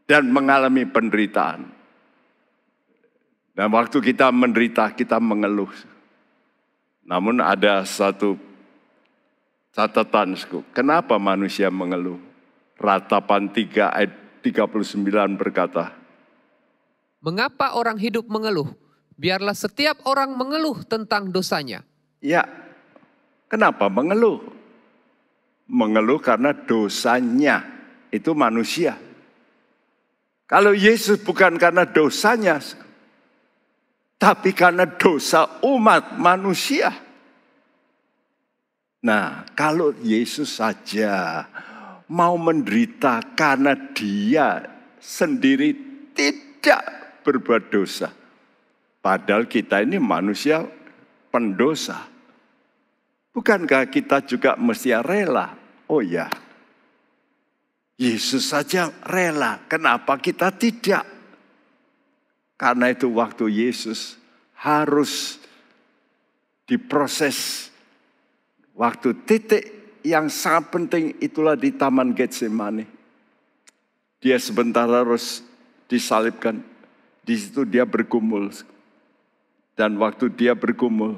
dan mengalami penderitaan. Dan waktu kita menderita, kita mengeluh. Namun ada satu catatan, kenapa manusia mengeluh? Ratapan 3 ayat 39 berkata, mengapa orang hidup mengeluh? Biarlah setiap orang mengeluh tentang dosanya. Ya, kenapa mengeluh? Mengeluh karena dosanya, itu manusia. Kalau Yesus bukan karena dosanya, tapi karena dosa umat manusia. Nah, kalau Yesus saja mau menderita karena dia sendiri tidak berbuat dosa. Padahal kita ini manusia pendosa. Bukankah kita juga mesti rela? Oh ya, Yesus saja rela. Kenapa kita tidak? Karena itu waktu Yesus harus diproses. Waktu titik yang sangat penting itulah di Taman Getsemani. Dia sebentar harus disalibkan. Di situ dia bergumul. Dan waktu dia bergumul,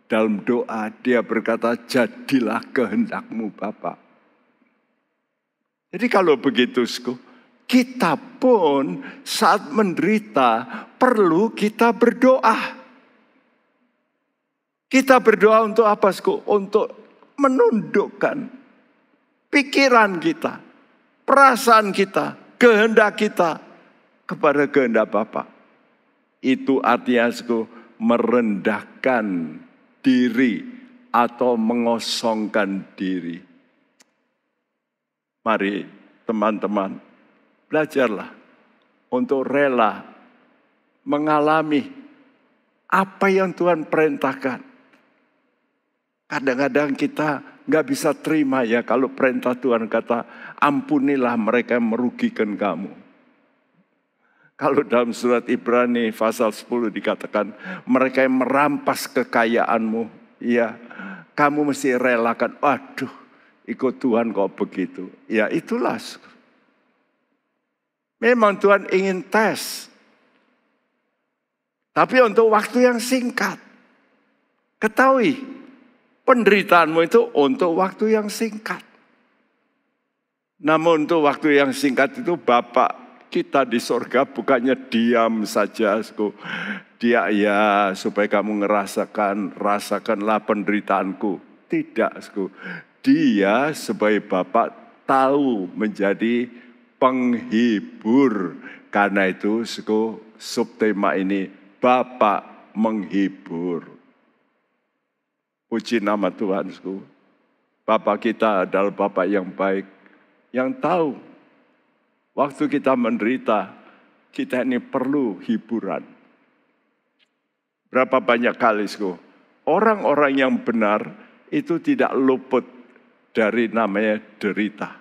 dalam doa dia berkata, jadilah kehendakmu Bapa. Jadi kalau begitu, kita pun saat menderita perlu kita berdoa. Kita berdoa untuk apa? Untuk menundukkan pikiran kita, perasaan kita, kehendak kita kepada kehendak Bapa. Itu artinya merendahkan diri atau mengosongkan diri. Mari teman-teman, belajarlah untuk rela mengalami apa yang Tuhan perintahkan. Kadang-kadang kita nggak bisa terima ya kalau perintah Tuhan kata, ampunilah mereka yang merugikan kamu. Kalau dalam surat Ibrani pasal 10 dikatakan, mereka yang merampas kekayaanmu, ya kamu mesti relakan. Aduh, ikut Tuhan kok begitu. Ya itulah. Memang Tuhan ingin tes. Tapi untuk waktu yang singkat. Ketahui, penderitaanmu itu untuk waktu yang singkat. Namun untuk waktu yang singkat itu Bapa kita di sorga bukannya diam saja. Dia ya supaya kamu rasakanlah penderitaanku. Tidak, Dia sebagai Bapa tahu menjadi penghibur. Karena itu subtema ini Bapa menghibur. Puji nama Tuhan. Bapa kita adalah Bapa yang baik. yang tahu waktu kita menderita, kita ini perlu hiburan. Berapa banyak kali orang-orang yang benar itu tidak luput dari namanya derita.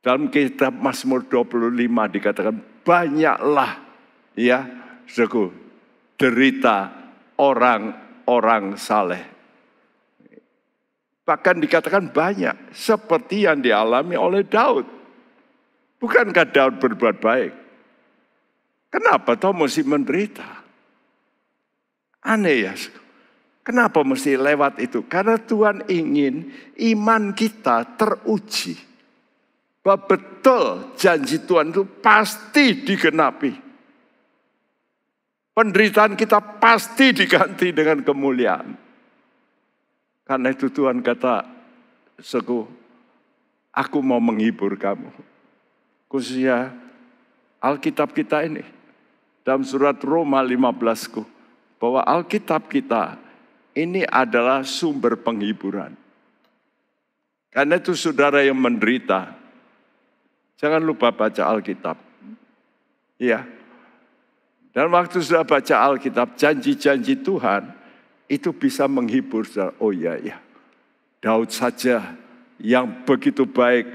Dalam kitab Mazmur 25 dikatakan banyaklah ya derita orang-orang saleh. Bahkan dikatakan banyak seperti yang dialami oleh Daud. Bukankah Daud berbuat baik? Kenapa toh mesti menderita? Aneh ya. Kenapa mesti lewat itu? Karena Tuhan ingin iman kita teruji. Bahwa betul janji Tuhan itu pasti digenapi. Penderitaan kita pasti diganti dengan kemuliaan. Karena itu Tuhan kata, aku mau menghibur kamu. Khususnya Alkitab kita ini. Dalam surat Roma 15, bahwa Alkitab kita ini adalah sumber penghiburan. Karena itu saudara yang menderita, jangan lupa baca Alkitab. Ya. Dan waktu sudah baca Alkitab, janji-janji Tuhan itu bisa menghibur. Oh ya, Daud saja yang begitu baik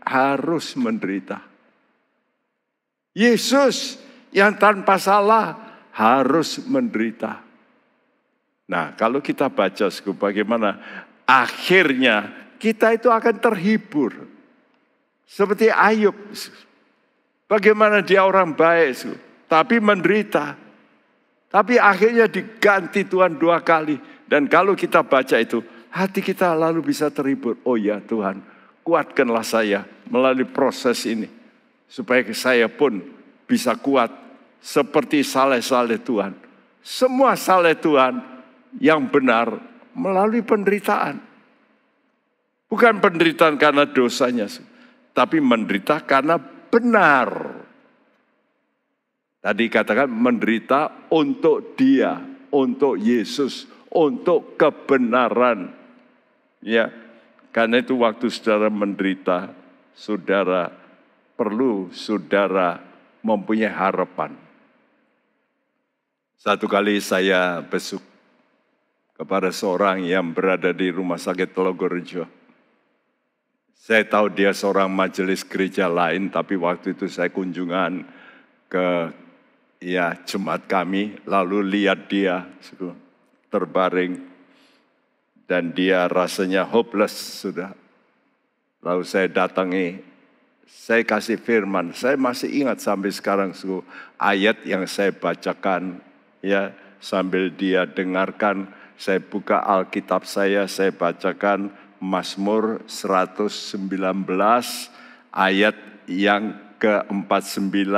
harus menderita. Yesus yang tanpa salah harus menderita. Nah, kalau kita baca bagaimana akhirnya kita itu akan terhibur. Seperti Ayub. Bagaimana dia orang baik, tapi menderita. Tapi akhirnya diganti Tuhan 2 kali. Dan kalau kita baca itu, hati kita lalu bisa terhibur. Oh ya Tuhan, kuatkanlah saya melalui proses ini. Supaya saya pun bisa kuat. Seperti saleh-saleh Tuhan. Semua saleh Tuhan yang benar melalui penderitaan. Bukan penderitaan karena dosanya. Tapi menderita karena benar. Tadi katakan menderita untuk Dia. Untuk Yesus. Untuk kebenaran. Ya, karena itu waktu saudara menderita. Saudara perlu mempunyai harapan. Satu kali saya besuk kepada seorang yang berada di rumah sakit Telogorejo. Saya tahu dia seorang majelis gereja lain, tapi waktu itu saya kunjungan ke jemaat kami, lalu lihat dia terbaring dan dia rasanya hopeless sudah. Lalu saya datangi, saya kasih firman, saya masih ingat sampai sekarang ayat yang saya bacakan. Ya, sambil dia dengarkan, saya buka Alkitab saya bacakan Mazmur 119 ayat yang ke-49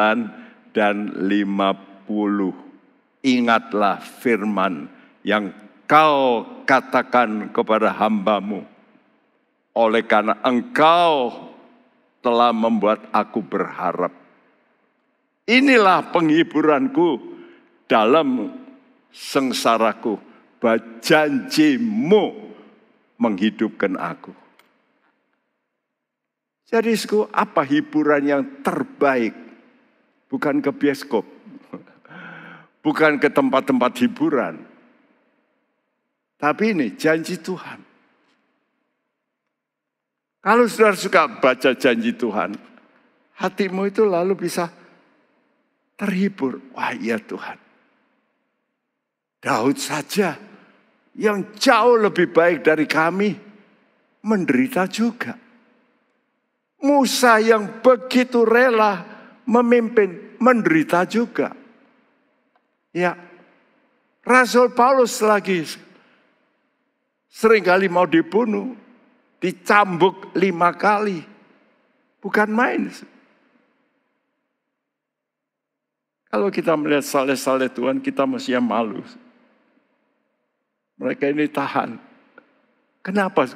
dan 50. Ingatlah firman yang kau katakan kepada hambamu, oleh karena engkau telah membuat aku berharap. Inilah penghiburanku dalam sengsaraku, bahwa janjimu menghidupkan aku. Jadi apa hiburan yang terbaik? Bukan ke bioskop, bukan ke tempat-tempat hiburan. Tapi ini janji Tuhan. Kalau saudara suka baca janji Tuhan, hatimu itu lalu bisa terhibur. Wah iya Tuhan. Daud saja yang jauh lebih baik dari kami menderita juga. Musa yang begitu rela memimpin menderita juga. Ya, Rasul Paulus lagi seringkali mau dibunuh, dicambuk 5 kali. Bukan main. Kalau kita melihat saleh-saleh Tuhan, kita mestinya malu. Mereka ini tahan. Kenapa?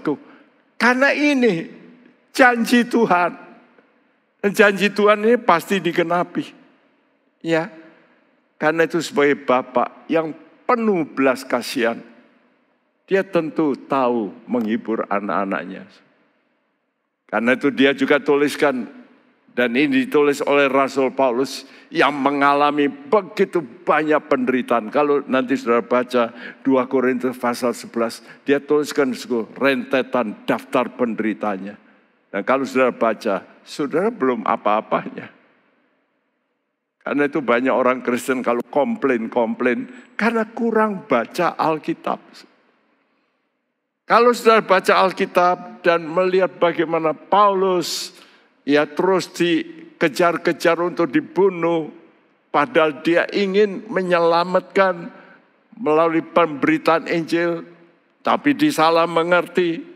Karena ini janji Tuhan. Dan janji Tuhan ini pasti digenapi. Ya. Karena itu sebagai Bapak yang penuh belas kasihan, dia tentu tahu menghibur anak-anaknya. Karena itu dia juga tuliskan, dan ini ditulis oleh Rasul Paulus yang mengalami begitu banyak penderitaan. Kalau nanti saudara baca 2 Korintus pasal 11, dia tuliskan rentetan daftar penderitaannya. Dan kalau saudara baca, saudara belum apa-apanya. Karena itu banyak orang Kristen kalau komplain karena kurang baca Alkitab. Kalau saudara baca Alkitab dan melihat bagaimana Paulus terus dikejar-kejar untuk dibunuh, padahal dia ingin menyelamatkan melalui pemberitaan Injil, tapi disalah mengerti.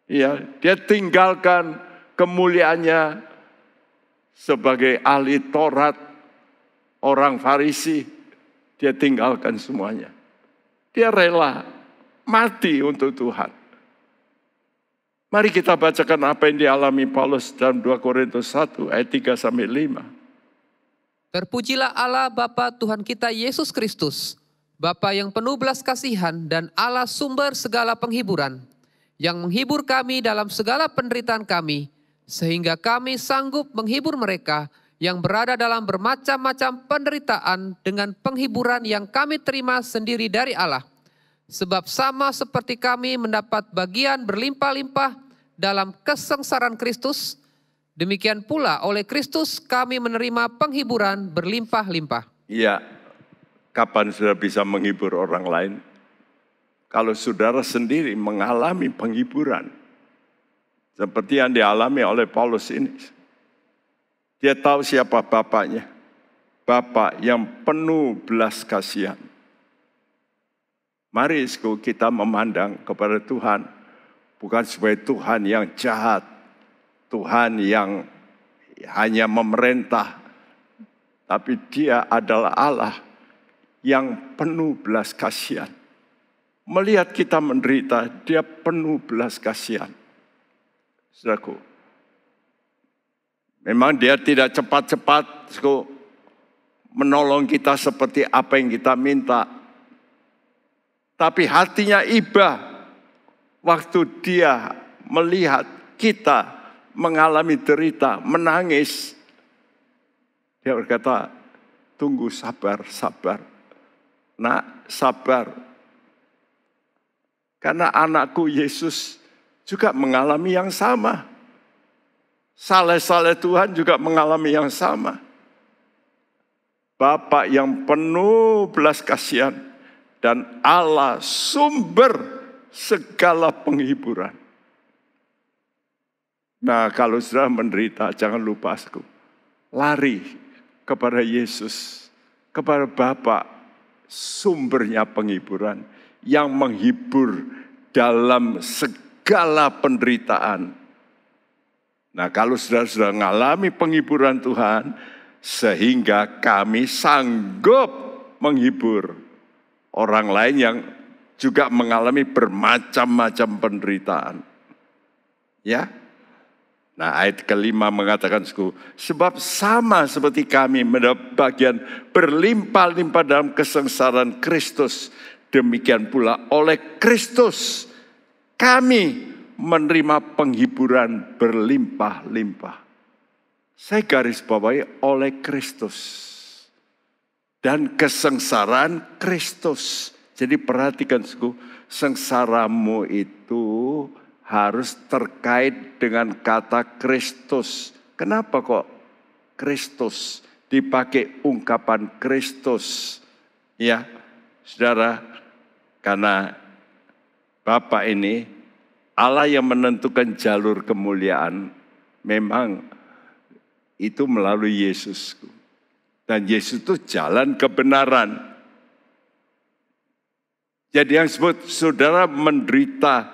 Dia tinggalkan kemuliaannya sebagai ahli Taurat, orang Farisi, dia tinggalkan semuanya. Dia rela mati untuk Tuhan. Mari kita bacakan apa yang dialami Paulus dalam 2 Korintus 1 ayat 3-5. Terpujilah Allah Bapa Tuhan kita Yesus Kristus, Bapa yang penuh belas kasihan dan Allah sumber segala penghiburan, yang menghibur kami dalam segala penderitaan kami, sehingga kami sanggup menghibur mereka yang berada dalam bermacam-macam penderitaan dengan penghiburan yang kami terima sendiri dari Allah. Sebab sama seperti kami mendapat bagian berlimpah-limpah dalam kesengsaraan Kristus, demikian pula oleh Kristus kami menerima penghiburan berlimpah-limpah. Iya, kapan saudara bisa menghibur orang lain? Kalau saudara sendiri mengalami penghiburan, seperti yang dialami oleh Paulus ini. Dia tahu siapa bapaknya, Bapak yang penuh belas kasihan. Mari kita memandang kepada Tuhan bukan sebagai Tuhan yang jahat, Tuhan yang hanya memerintah, tapi Dia adalah Allah yang penuh belas kasihan. Melihat kita menderita, Dia penuh belas kasihan. Saudaraku, memang Dia tidak cepat-cepat menolong kita seperti apa yang kita minta. Tapi hatinya iba waktu Dia melihat kita mengalami derita, menangis. Dia berkata, tunggu sabar. Nak, sabar. Karena anakku Yesus juga mengalami yang sama. Saleh-saleh Tuhan juga mengalami yang sama. Bapak yang penuh belas kasihan. Dan Allah sumber segala penghiburan. Nah, kalau sudah menderita, jangan lupa, lari kepada Yesus, kepada Bapa, sumbernya penghiburan, yang menghibur dalam segala penderitaan. Nah, kalau sudah mengalami penghiburan Tuhan, sehingga kami sanggup menghibur orang lain yang juga mengalami bermacam-macam penderitaan. Ya. Nah, ayat kelima mengatakan, sebab sama seperti kami mendapat bagian berlimpah-limpah dalam kesengsaraan Kristus, demikian pula oleh Kristus kami menerima penghiburan berlimpah-limpah. Saya garis bawahi oleh Kristus. Dan kesengsaraan Kristus. Jadi perhatikan, sengsaramu itu harus terkait dengan kata Kristus. Kenapa kok Kristus? Dipakai ungkapan Kristus. Ya, saudara, karena Bapa ini, Allah yang menentukan jalur kemuliaan, memang itu melalui Yesus. Dan Yesus itu jalan kebenaran. Jadi yang disebut saudara menderita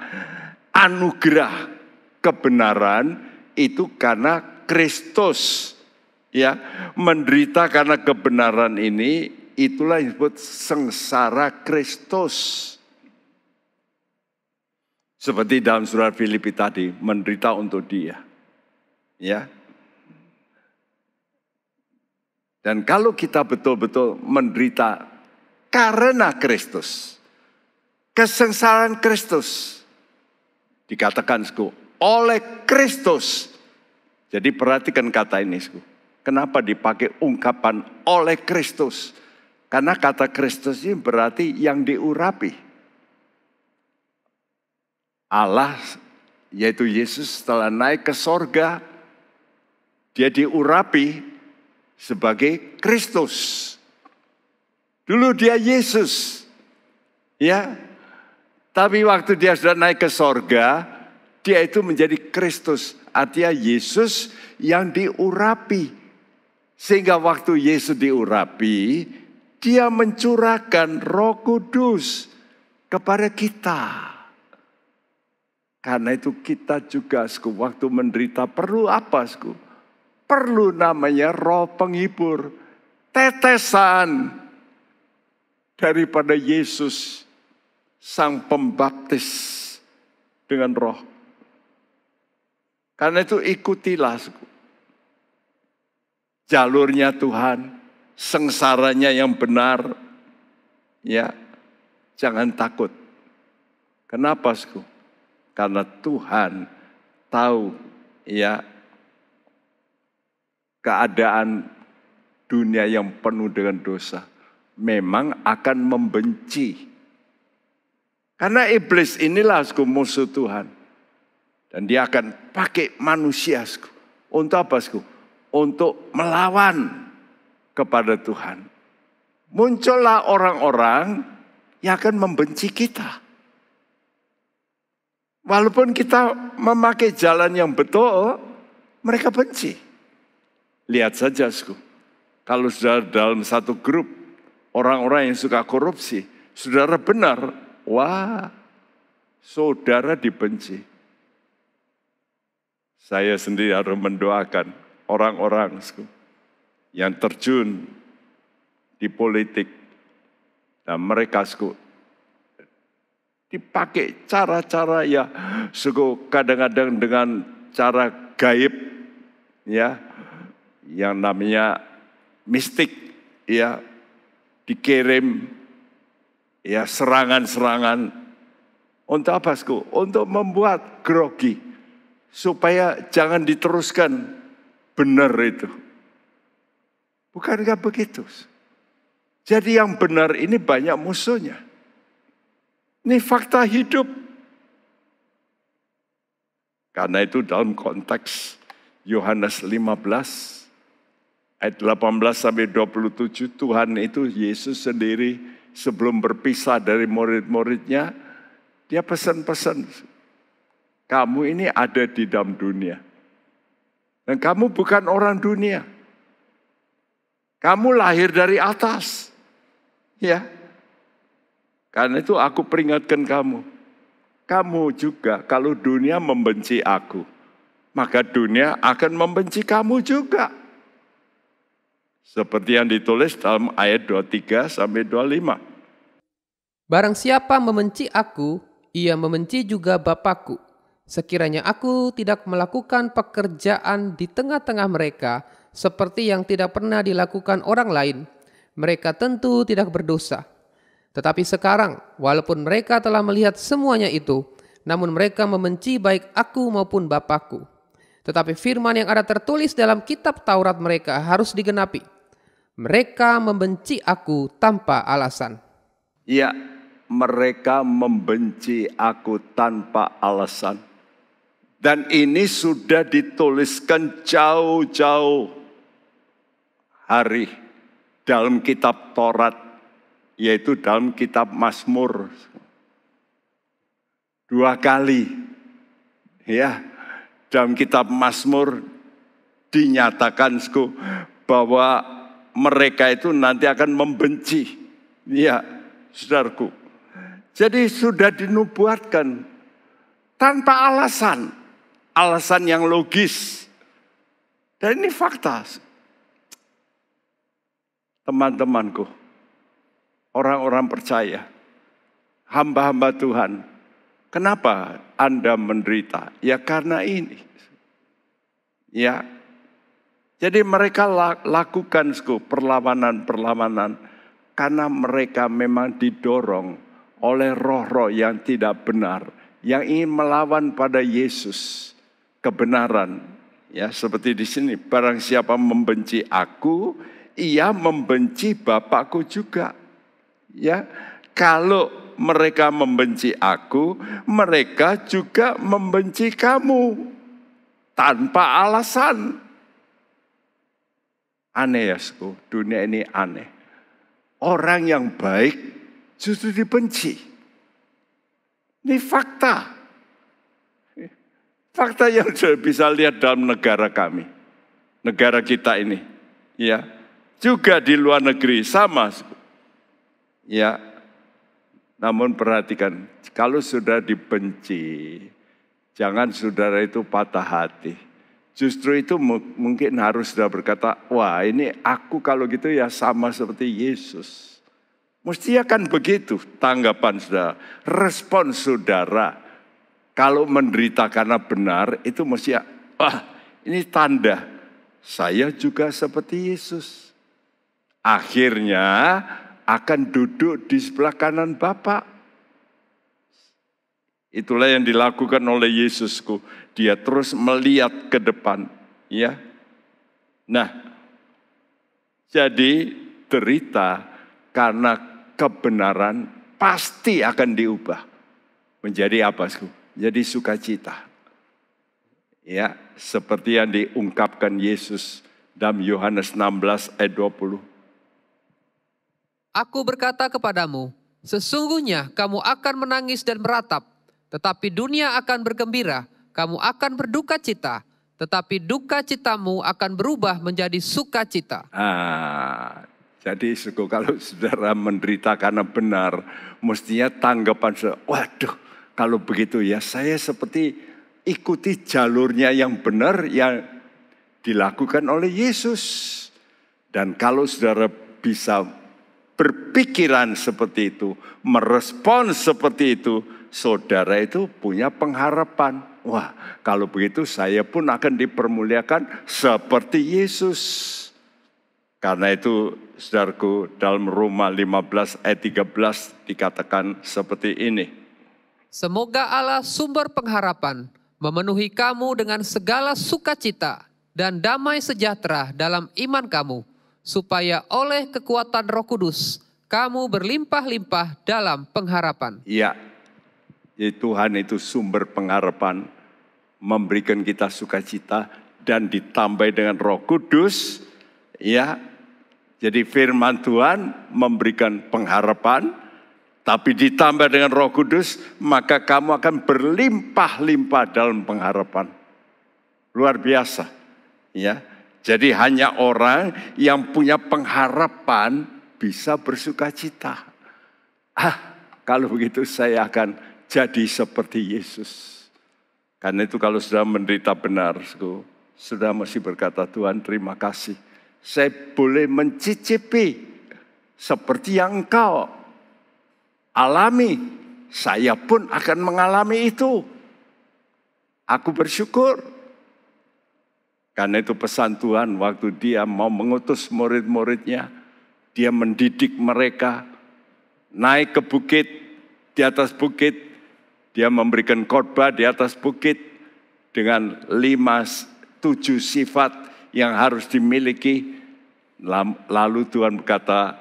anugerah kebenaran itu karena Kristus. Ya, menderita karena kebenaran ini itulah yang disebut sengsara Kristus. Seperti dalam surat Filipi tadi, menderita untuk Dia. Ya. Dan kalau kita betul-betul menderita karena Kristus, kesengsaraan Kristus, dikatakan oleh Kristus. Jadi perhatikan kata ini. Kenapa dipakai ungkapan oleh Kristus? Karena kata Kristus ini berarti yang diurapi. Allah, yaitu Yesus, setelah naik ke sorga, dia diurapi sebagai Kristus. Dulu dia Yesus, ya. Tapi waktu dia sudah naik ke sorga, dia itu menjadi Kristus. Artinya Yesus yang diurapi. Sehingga waktu Yesus diurapi, dia mencurahkan Roh Kudus kepada kita. Karena itu kita juga waktu menderita perlu apa? Perlu namanya roh penghibur. Tetesan daripada Yesus Sang Pembaptis dengan roh. Karena itu ikutilah jalurnya Tuhan, sengsaranya yang benar. Ya, jangan takut. Kenapa? Karena Tuhan tahu ya keadaan dunia yang penuh dengan dosa memang akan membenci. Karena iblis inilah musuh Tuhan. Dan dia akan pakai manusia untuk apa? Untuk melawan kepada Tuhan. Muncullah orang-orang yang akan membenci kita. Walaupun kita memakai jalan yang betul, mereka benci. Lihat saja, kalau sudah dalam satu grup, orang-orang yang suka korupsi, saudara benar, wah, saudara dibenci. Saya sendiri harus mendoakan orang-orang yang terjun di politik. Dan mereka dipakai cara-cara ya kadang-kadang dengan cara gaib ya, yang namanya mistik ya, dikirim ya serangan-serangan untuk apa? Untuk membuat grogi supaya jangan diteruskan benar itu. Bukankah begitu? Jadi yang benar ini banyak musuhnya. Ini fakta hidup. Karena itu dalam konteks Yohanes 15 ayat 18 sampai 27, Tuhan itu Yesus sendiri sebelum berpisah dari murid-muridnya, dia pesan-pesan, kamu ini ada di dalam dunia. Dan kamu bukan orang dunia. Kamu lahir dari atas. Ya. Karena itu aku peringatkan kamu. Kamu juga kalau dunia membenci aku, maka dunia akan membenci kamu juga. Seperti yang ditulis dalam ayat 23 sampai 25. Barang siapa membenci aku, ia membenci juga Bapakku. Sekiranya aku tidak melakukan pekerjaan di tengah-tengah mereka, seperti yang tidak pernah dilakukan orang lain, mereka tentu tidak berdosa. Tetapi sekarang, walaupun mereka telah melihat semuanya itu, namun mereka membenci baik aku maupun Bapakku. Tetapi firman yang ada tertulis dalam kitab Taurat mereka harus digenapi. Mereka membenci aku tanpa alasan. Ya, mereka membenci aku tanpa alasan. Dan ini sudah dituliskan jauh-jauh hari dalam kitab Taurat, yaitu dalam kitab Mazmur. 2 kali ya, dalam kitab Mazmur dinyatakan bahwa mereka itu nanti akan membenci. Ya, saudaraku. Jadi sudah dinubuatkan tanpa alasan. Alasan yang logis. Dan ini fakta. Teman-temanku, orang-orang percaya, hamba-hamba Tuhan, kenapa Anda menderita? Ya karena ini. Ya, jadi mereka lakukan perlawanan-perlawanan karena mereka memang didorong oleh roh-roh yang tidak benar, yang ingin melawan pada Yesus. kebenaran. Ya, seperti di sini, barang siapa membenci aku, ia membenci Bapakku juga. Ya, kalau mereka membenci aku, mereka juga membenci kamu tanpa alasan. Aneh ya, dunia ini aneh. Orang yang baik justru dibenci. Ini fakta. Fakta yang sudah bisa lihat dalam negara kami. Negara kita ini. Ya, juga di luar negeri sama. Ya, namun perhatikan, kalau sudah dibenci, jangan saudara itu patah hati. Justru itu mungkin harus sudah berkata, wah ini aku kalau gitu ya sama seperti Yesus. Mesti akan begitu tanggapan saudara, respon saudara. Kalau menderita karena benar, itu mesti, ini tanda, saya juga seperti Yesus. Akhirnya akan duduk di sebelah kanan Bapa. Itulah yang dilakukan oleh Yesusku. Dia terus melihat ke depan. Ya. Nah, jadi derita karena kebenaran pasti akan diubah. Menjadi apa? Jadi sukacita. Ya, seperti yang diungkapkan Yesus dalam Yohanes 16 ayat 20. Aku berkata kepadamu, sesungguhnya kamu akan menangis dan meratap, tetapi dunia akan bergembira, kamu akan berduka cita, tetapi duka citamu akan berubah menjadi sukacita. Jadi kalau saudara menderita karena benar, mestinya tanggapan saudara, waduh, kalau begitu ya saya seperti ikuti jalurnya yang benar yang dilakukan oleh Yesus. Dan kalau saudara bisa berpikiran seperti itu, merespon seperti itu, saudara itu punya pengharapan. Wah, kalau begitu saya pun akan dipermuliakan seperti Yesus. Karena itu, saudaraku, dalam Roma 15 ayat 13 dikatakan seperti ini. Semoga Allah sumber pengharapan memenuhi kamu dengan segala sukacita dan damai sejahtera dalam iman kamu, supaya oleh kekuatan Roh Kudus kamu berlimpah-limpah dalam pengharapan. Iya, Tuhan itu sumber pengharapan, memberikan kita sukacita dan ditambah dengan Roh Kudus. Ya, jadi firman Tuhan memberikan pengharapan, tapi ditambah dengan Roh Kudus, maka kamu akan berlimpah-limpah dalam pengharapan. Luar biasa, ya. Jadi hanya orang yang punya pengharapan bisa bersukacita. Kalau begitu saya akan jadi seperti Yesus. Karena itu kalau sudah menderita benar, sudah mesti berkata, Tuhan terima kasih. Saya boleh mencicipi seperti yang Engkau alami. Saya pun akan mengalami itu. Aku bersyukur. Karena itu pesan Tuhan waktu dia mau mengutus murid-muridnya. Dia mendidik mereka. Naik ke bukit. Di atas bukit. Dia memberikan khotbah di atas bukit. Dengan 5-7 sifat yang harus dimiliki. Lalu Tuhan berkata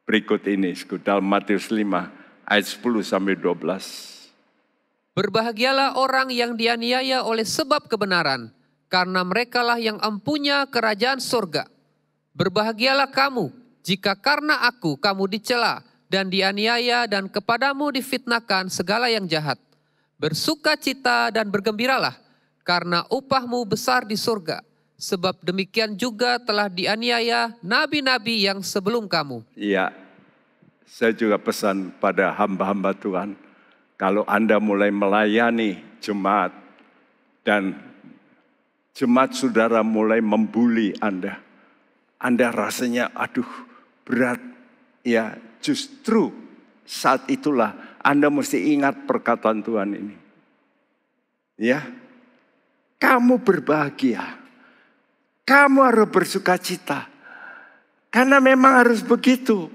berikut ini. Dalam Matius 5 ayat 10-12. Berbahagialah orang yang dianiaya oleh sebab kebenaran, karena merekalah yang empunya kerajaan surga. Berbahagialah kamu, jika karena aku kamu dicela dan dianiaya dan kepadamu difitnahkan segala yang jahat. Bersukacita dan bergembiralah, karena upahmu besar di surga. Sebab demikian juga telah dianiaya nabi-nabi yang sebelum kamu. Iya, saya juga pesan pada hamba-hamba Tuhan. Kalau Anda mulai melayani jemaat dan jemaat saudara mulai membuli Anda rasanya aduh berat. Ya justru saat itulah Anda mesti ingat perkataan Tuhan ini. Ya, kamu berbahagia. Kamu harus bersukacita. Karena memang harus begitu.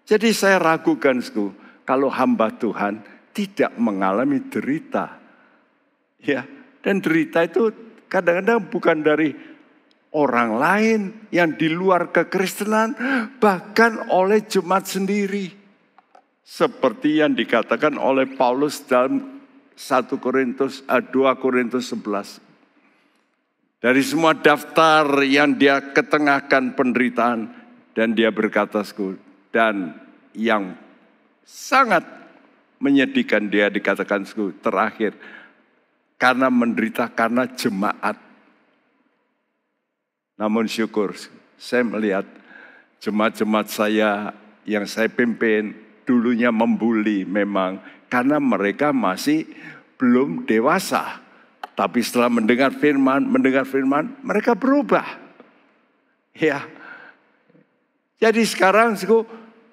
Jadi saya ragukan kalau hamba Tuhan tidak mengalami derita. Ya, Dan derita itu kadang-kadang bukan dari orang lain yang di luar kekristenan, bahkan oleh jemaat sendiri. Seperti yang dikatakan oleh Paulus dalam 2 Korintus 11. Dari semua daftar yang dia ketengahkan penderitaan, dan dia berkata, dan yang sangat menyedihkan dia dikatakan terakhir, karena menderita karena jemaat. Namun syukur, saya melihat jemaat-jemaat saya yang saya pimpin dulunya membuli memang, karena mereka masih belum dewasa. Tapi setelah mendengar firman, mereka berubah. Ya. Jadi sekarang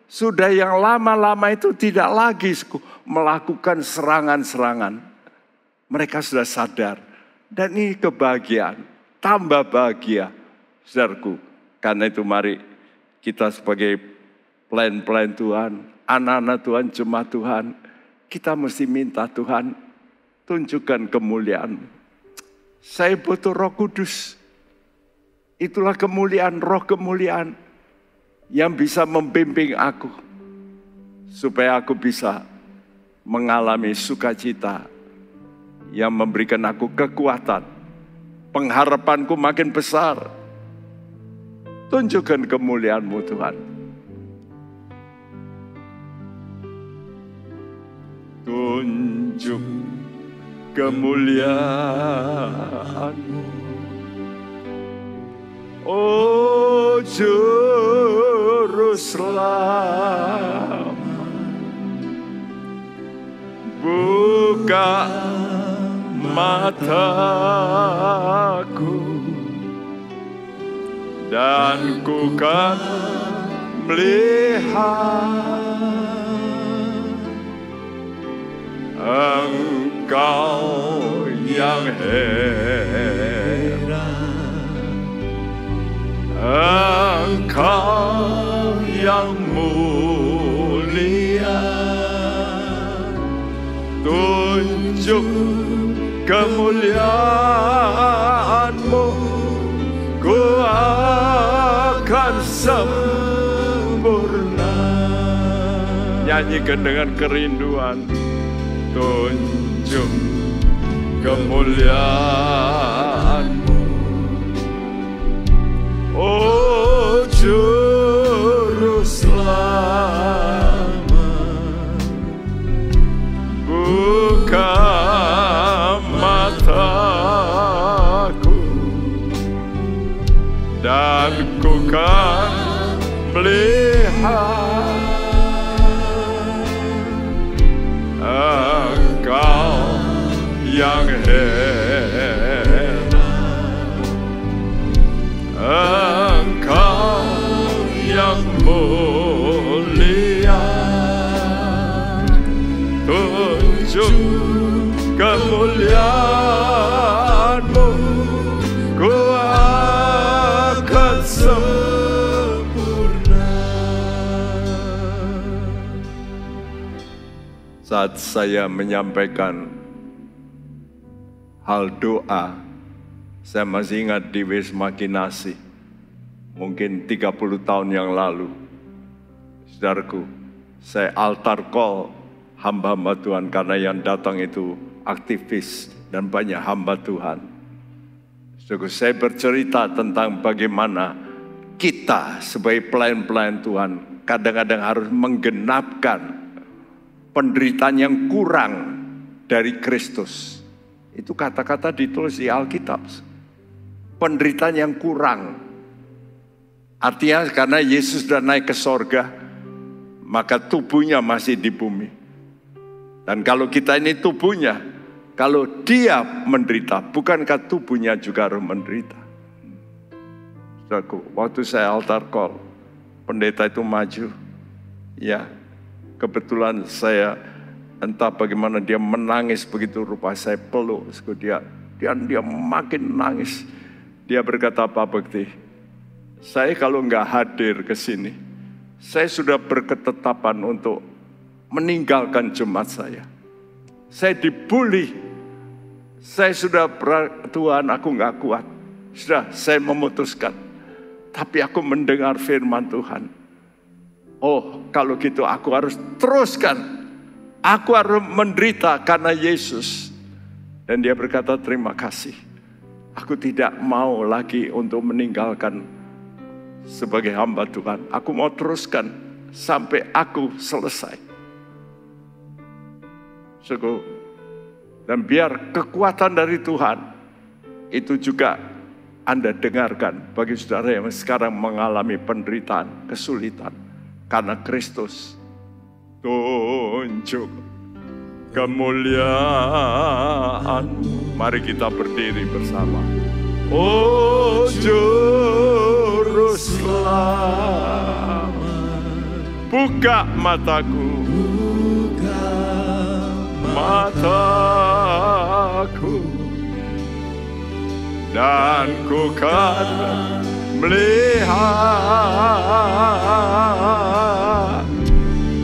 sudah yang lama-lama itu tidak lagi melakukan serangan-serangan. Mereka sudah sadar. Dan ini kebahagiaan. Tambah bahagia, saudaraku. Karena itu mari kita sebagai pelayan-pelayan Tuhan, anak-anak Tuhan, jemaat Tuhan, kita mesti minta Tuhan, tunjukkan kemuliaan. Saya butuh Roh Kudus. Itulah kemuliaan, roh kemuliaan yang bisa membimbing aku. Supaya aku bisa mengalami sukacita yang memberikan aku kekuatan. Pengharapanku makin besar. Tunjukkan kemuliaan-Mu Tuhan. Tunjuk kemuliaan-Mu, oh Juru Selamat. Buka mataku dan ku kan melihat Engkau yang heran, Engkau yang mulia. Tunjuk kemuliaan-Mu, ku akan sempurna. Nyanyikan dengan kerinduan. Tunjuk kemuliaan-Mu, oh Juru Selamat. Buka mataku dan ku kan melihat Engkau yang heran, Engkau yang mulia. Tunjuk kemuliaan-Mu, ku akan sempurna. Saat saya menyampaikan hal doa, saya masih ingat di Wisma Kinasi, mungkin 30 tahun yang lalu. Saudaraku, saya altar call hamba-hamba Tuhan karena yang datang itu aktivis dan banyak hamba Tuhan. Saudaraku, saya bercerita tentang bagaimana kita sebagai pelayan-pelayan Tuhan kadang-kadang harus menggenapkan penderitaan yang kurang dari Kristus. Itu kata-kata ditulis di Alkitab. Penderitaan yang kurang. Artinya karena Yesus sudah naik ke sorga, maka tubuhnya masih di bumi. Dan kalau kita ini tubuhnya, kalau dia menderita, bukankah tubuhnya juga harus menderita? Saudaraku, waktu saya altar call, pendeta itu maju. Ya, kebetulan saya entah bagaimana dia menangis begitu rupa, saya peluk dia makin nangis. Dia berkata, Pak Bekti, saya kalau nggak hadir ke sini, saya sudah berketetapan untuk meninggalkan jemaat saya. Saya dibully Saya sudah Tuhan, aku nggak kuat. Sudah, saya memutuskan. Tapi aku mendengar firman Tuhan. Oh, kalau gitu aku harus teruskan. Aku harus menderita karena Yesus. Dan dia berkata, terima kasih. Aku tidak mau lagi untuk meninggalkan sebagai hamba Tuhan. Aku mau teruskan sampai aku selesai. Dan biar kekuatan dari Tuhan itu juga Anda dengarkan bagi saudara yang sekarang mengalami penderitaan, kesulitan. Karena Kristus tunjuk kemuliaan. Mari kita berdiri bersama. Oh Juru Selamat, buka mataku, dan ku kan melihat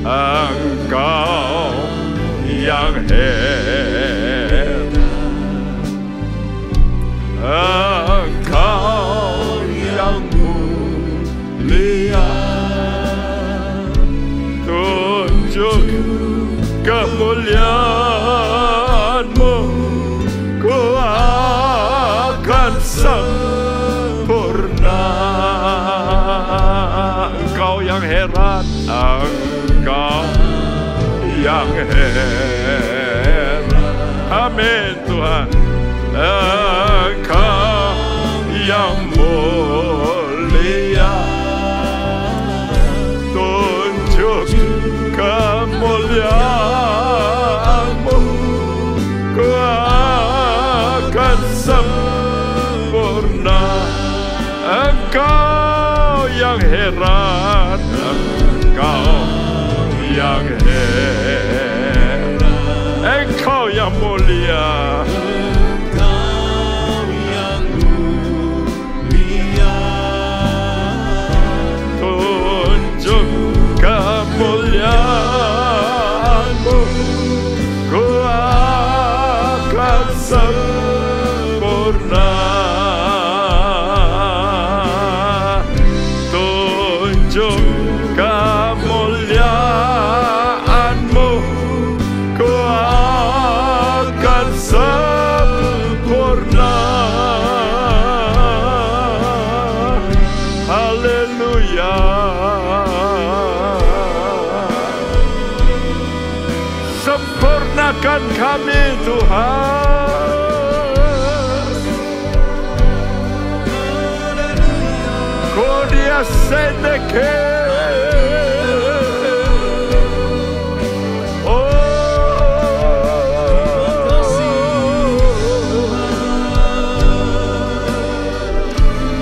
Engkau yang hebat, Engkau yang mulia, tunjuk kemuliaan-Mu, ku akan sempurna. Engkau yang heran, Engkau yang heran. Amin Tuhan. Engkau yang mulia, tunjuk kemuliaan-Mu, ku akan sempurna. Engkau yang heran, Engkau yang heran, Engkau yang mulia, Engkau yang mulia, tunjuk kemuliaan-Mu, ku akan sempurna. Tunjuk kemuliaan-Mu, ku akan sempurna. Haleluya. Sempurnakan kami Tuhan. Kodia sedeke.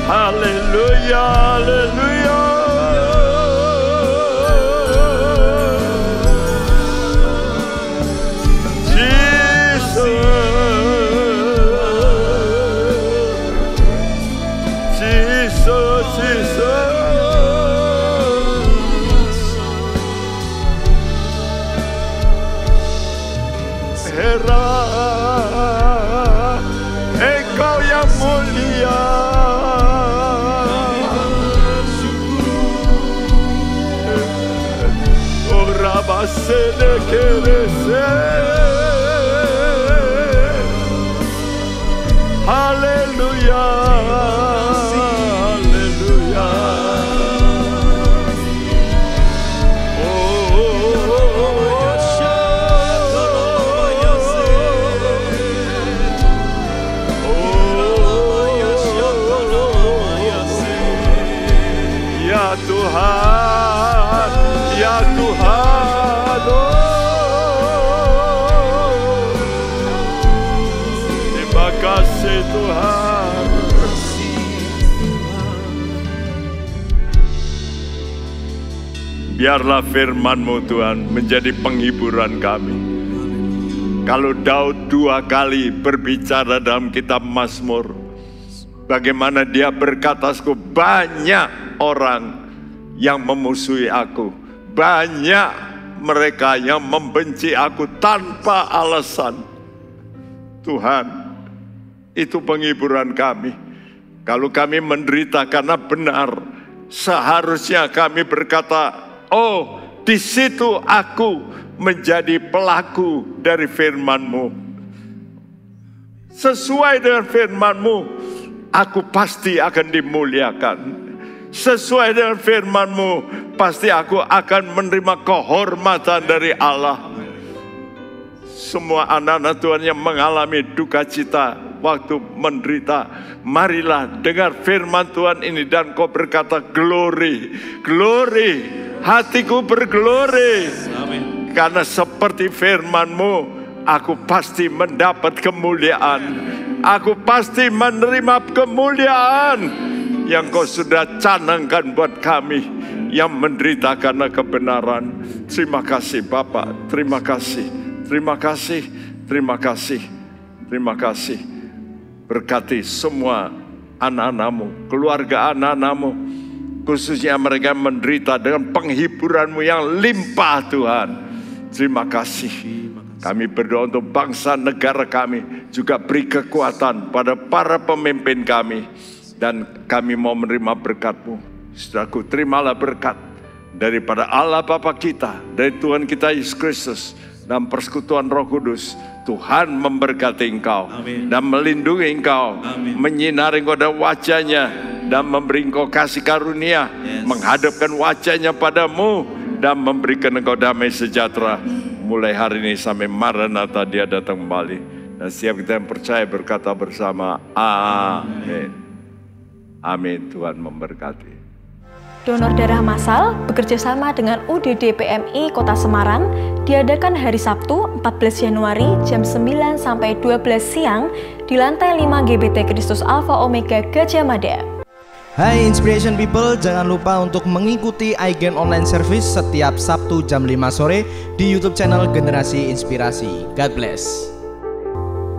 Haleluya, haleluya. Engkau yang mulia, haleluya, haleluya. Ya Tuhan, ya Tuhan, terima kasih Tuhan. Biarlah firman-Mu Tuhan menjadi penghiburan kami. Kalau Daud 2 kali berbicara dalam kitab Mazmur, bagaimana dia berkata, banyak orang yang memusuhi aku, banyak mereka yang membenci aku tanpa alasan. Tuhan, Itu penghiburan kami. Kalau kami menderita karena benar, seharusnya kami berkata, oh, di situ aku menjadi pelaku dari firman-Mu. Sesuai dengan firman-Mu, aku pasti akan dimuliakan. Sesuai dengan firman-Mu, pasti aku akan menerima kehormatan dari Allah. Semua anak-anak Tuhan yang mengalami duka cita waktu menderita, marilah dengar firman Tuhan ini dan kau berkata, glory, glory, hatiku berglori. Amin. Karena seperti firman-Mu, aku pasti mendapat kemuliaan. Aku pasti menerima kemuliaan yang kau sudah canangkan buat kami yang menderita karena kebenaran. Terima kasih Bapak, terima kasih, terima kasih, terima kasih, terima kasih. Berkati semua anak-anak-Mu, keluarga anak-anak-Mu, khususnya mereka menderita dengan penghiburan-Mu yang limpah Tuhan. Terima kasih. Kami berdoa untuk bangsa negara kami, juga beri kekuatan pada para pemimpin kami. Dan kami mau menerima berkat-Mu. Saudaraku, terimalah berkat daripada Allah Bapa kita, dari Tuhan kita Yesus Kristus, dan persekutuan Roh Kudus. Tuhan memberkati engkau. Amin. Dan melindungi engkau. Amin. Menyinari engkau dan wajahnya, dan memberi engkau kasih karunia. Yes. Menghadapkan wajahnya padamu, dan memberikan engkau damai sejahtera. Mulai hari ini sampai Maranatha dia datang kembali. Dan setiap kita yang percaya berkata bersama, amin. Amin. Tuhan memberkati. Donor darah massal bekerja sama dengan UDD PMI Kota Semarang diadakan hari Sabtu 14 Januari jam 9 sampai 12 siang di lantai 5 GBT Kristus Alpha Omega Gajah Mada. Hai Inspiration People, jangan lupa untuk mengikuti iGen Online Service setiap Sabtu jam 5 sore di YouTube channel Generasi Inspirasi. God bless.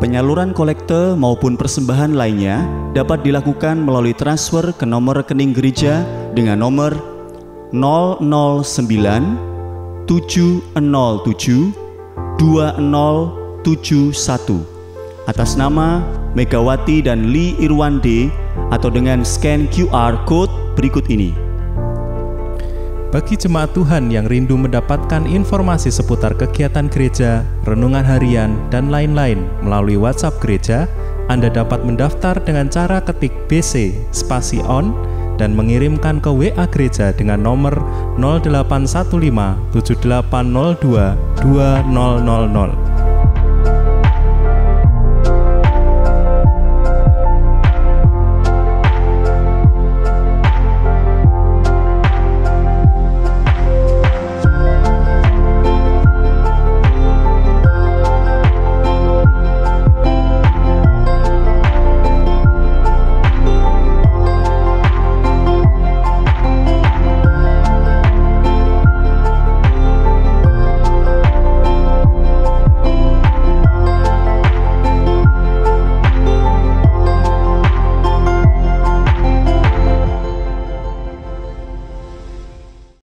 Penyaluran kolekte maupun persembahan lainnya dapat dilakukan melalui transfer ke nomor rekening gereja dengan nomor 009 707 2071 atas nama Megawati dan Lee Irwande atau dengan scan QR Code berikut ini. Bagi jemaat Tuhan yang rindu mendapatkan informasi seputar kegiatan gereja, renungan harian, dan lain-lain melalui WhatsApp gereja, Anda dapat mendaftar dengan cara ketik BC spasi on dan mengirimkan ke WA gereja dengan nomor 0815 7802 2000.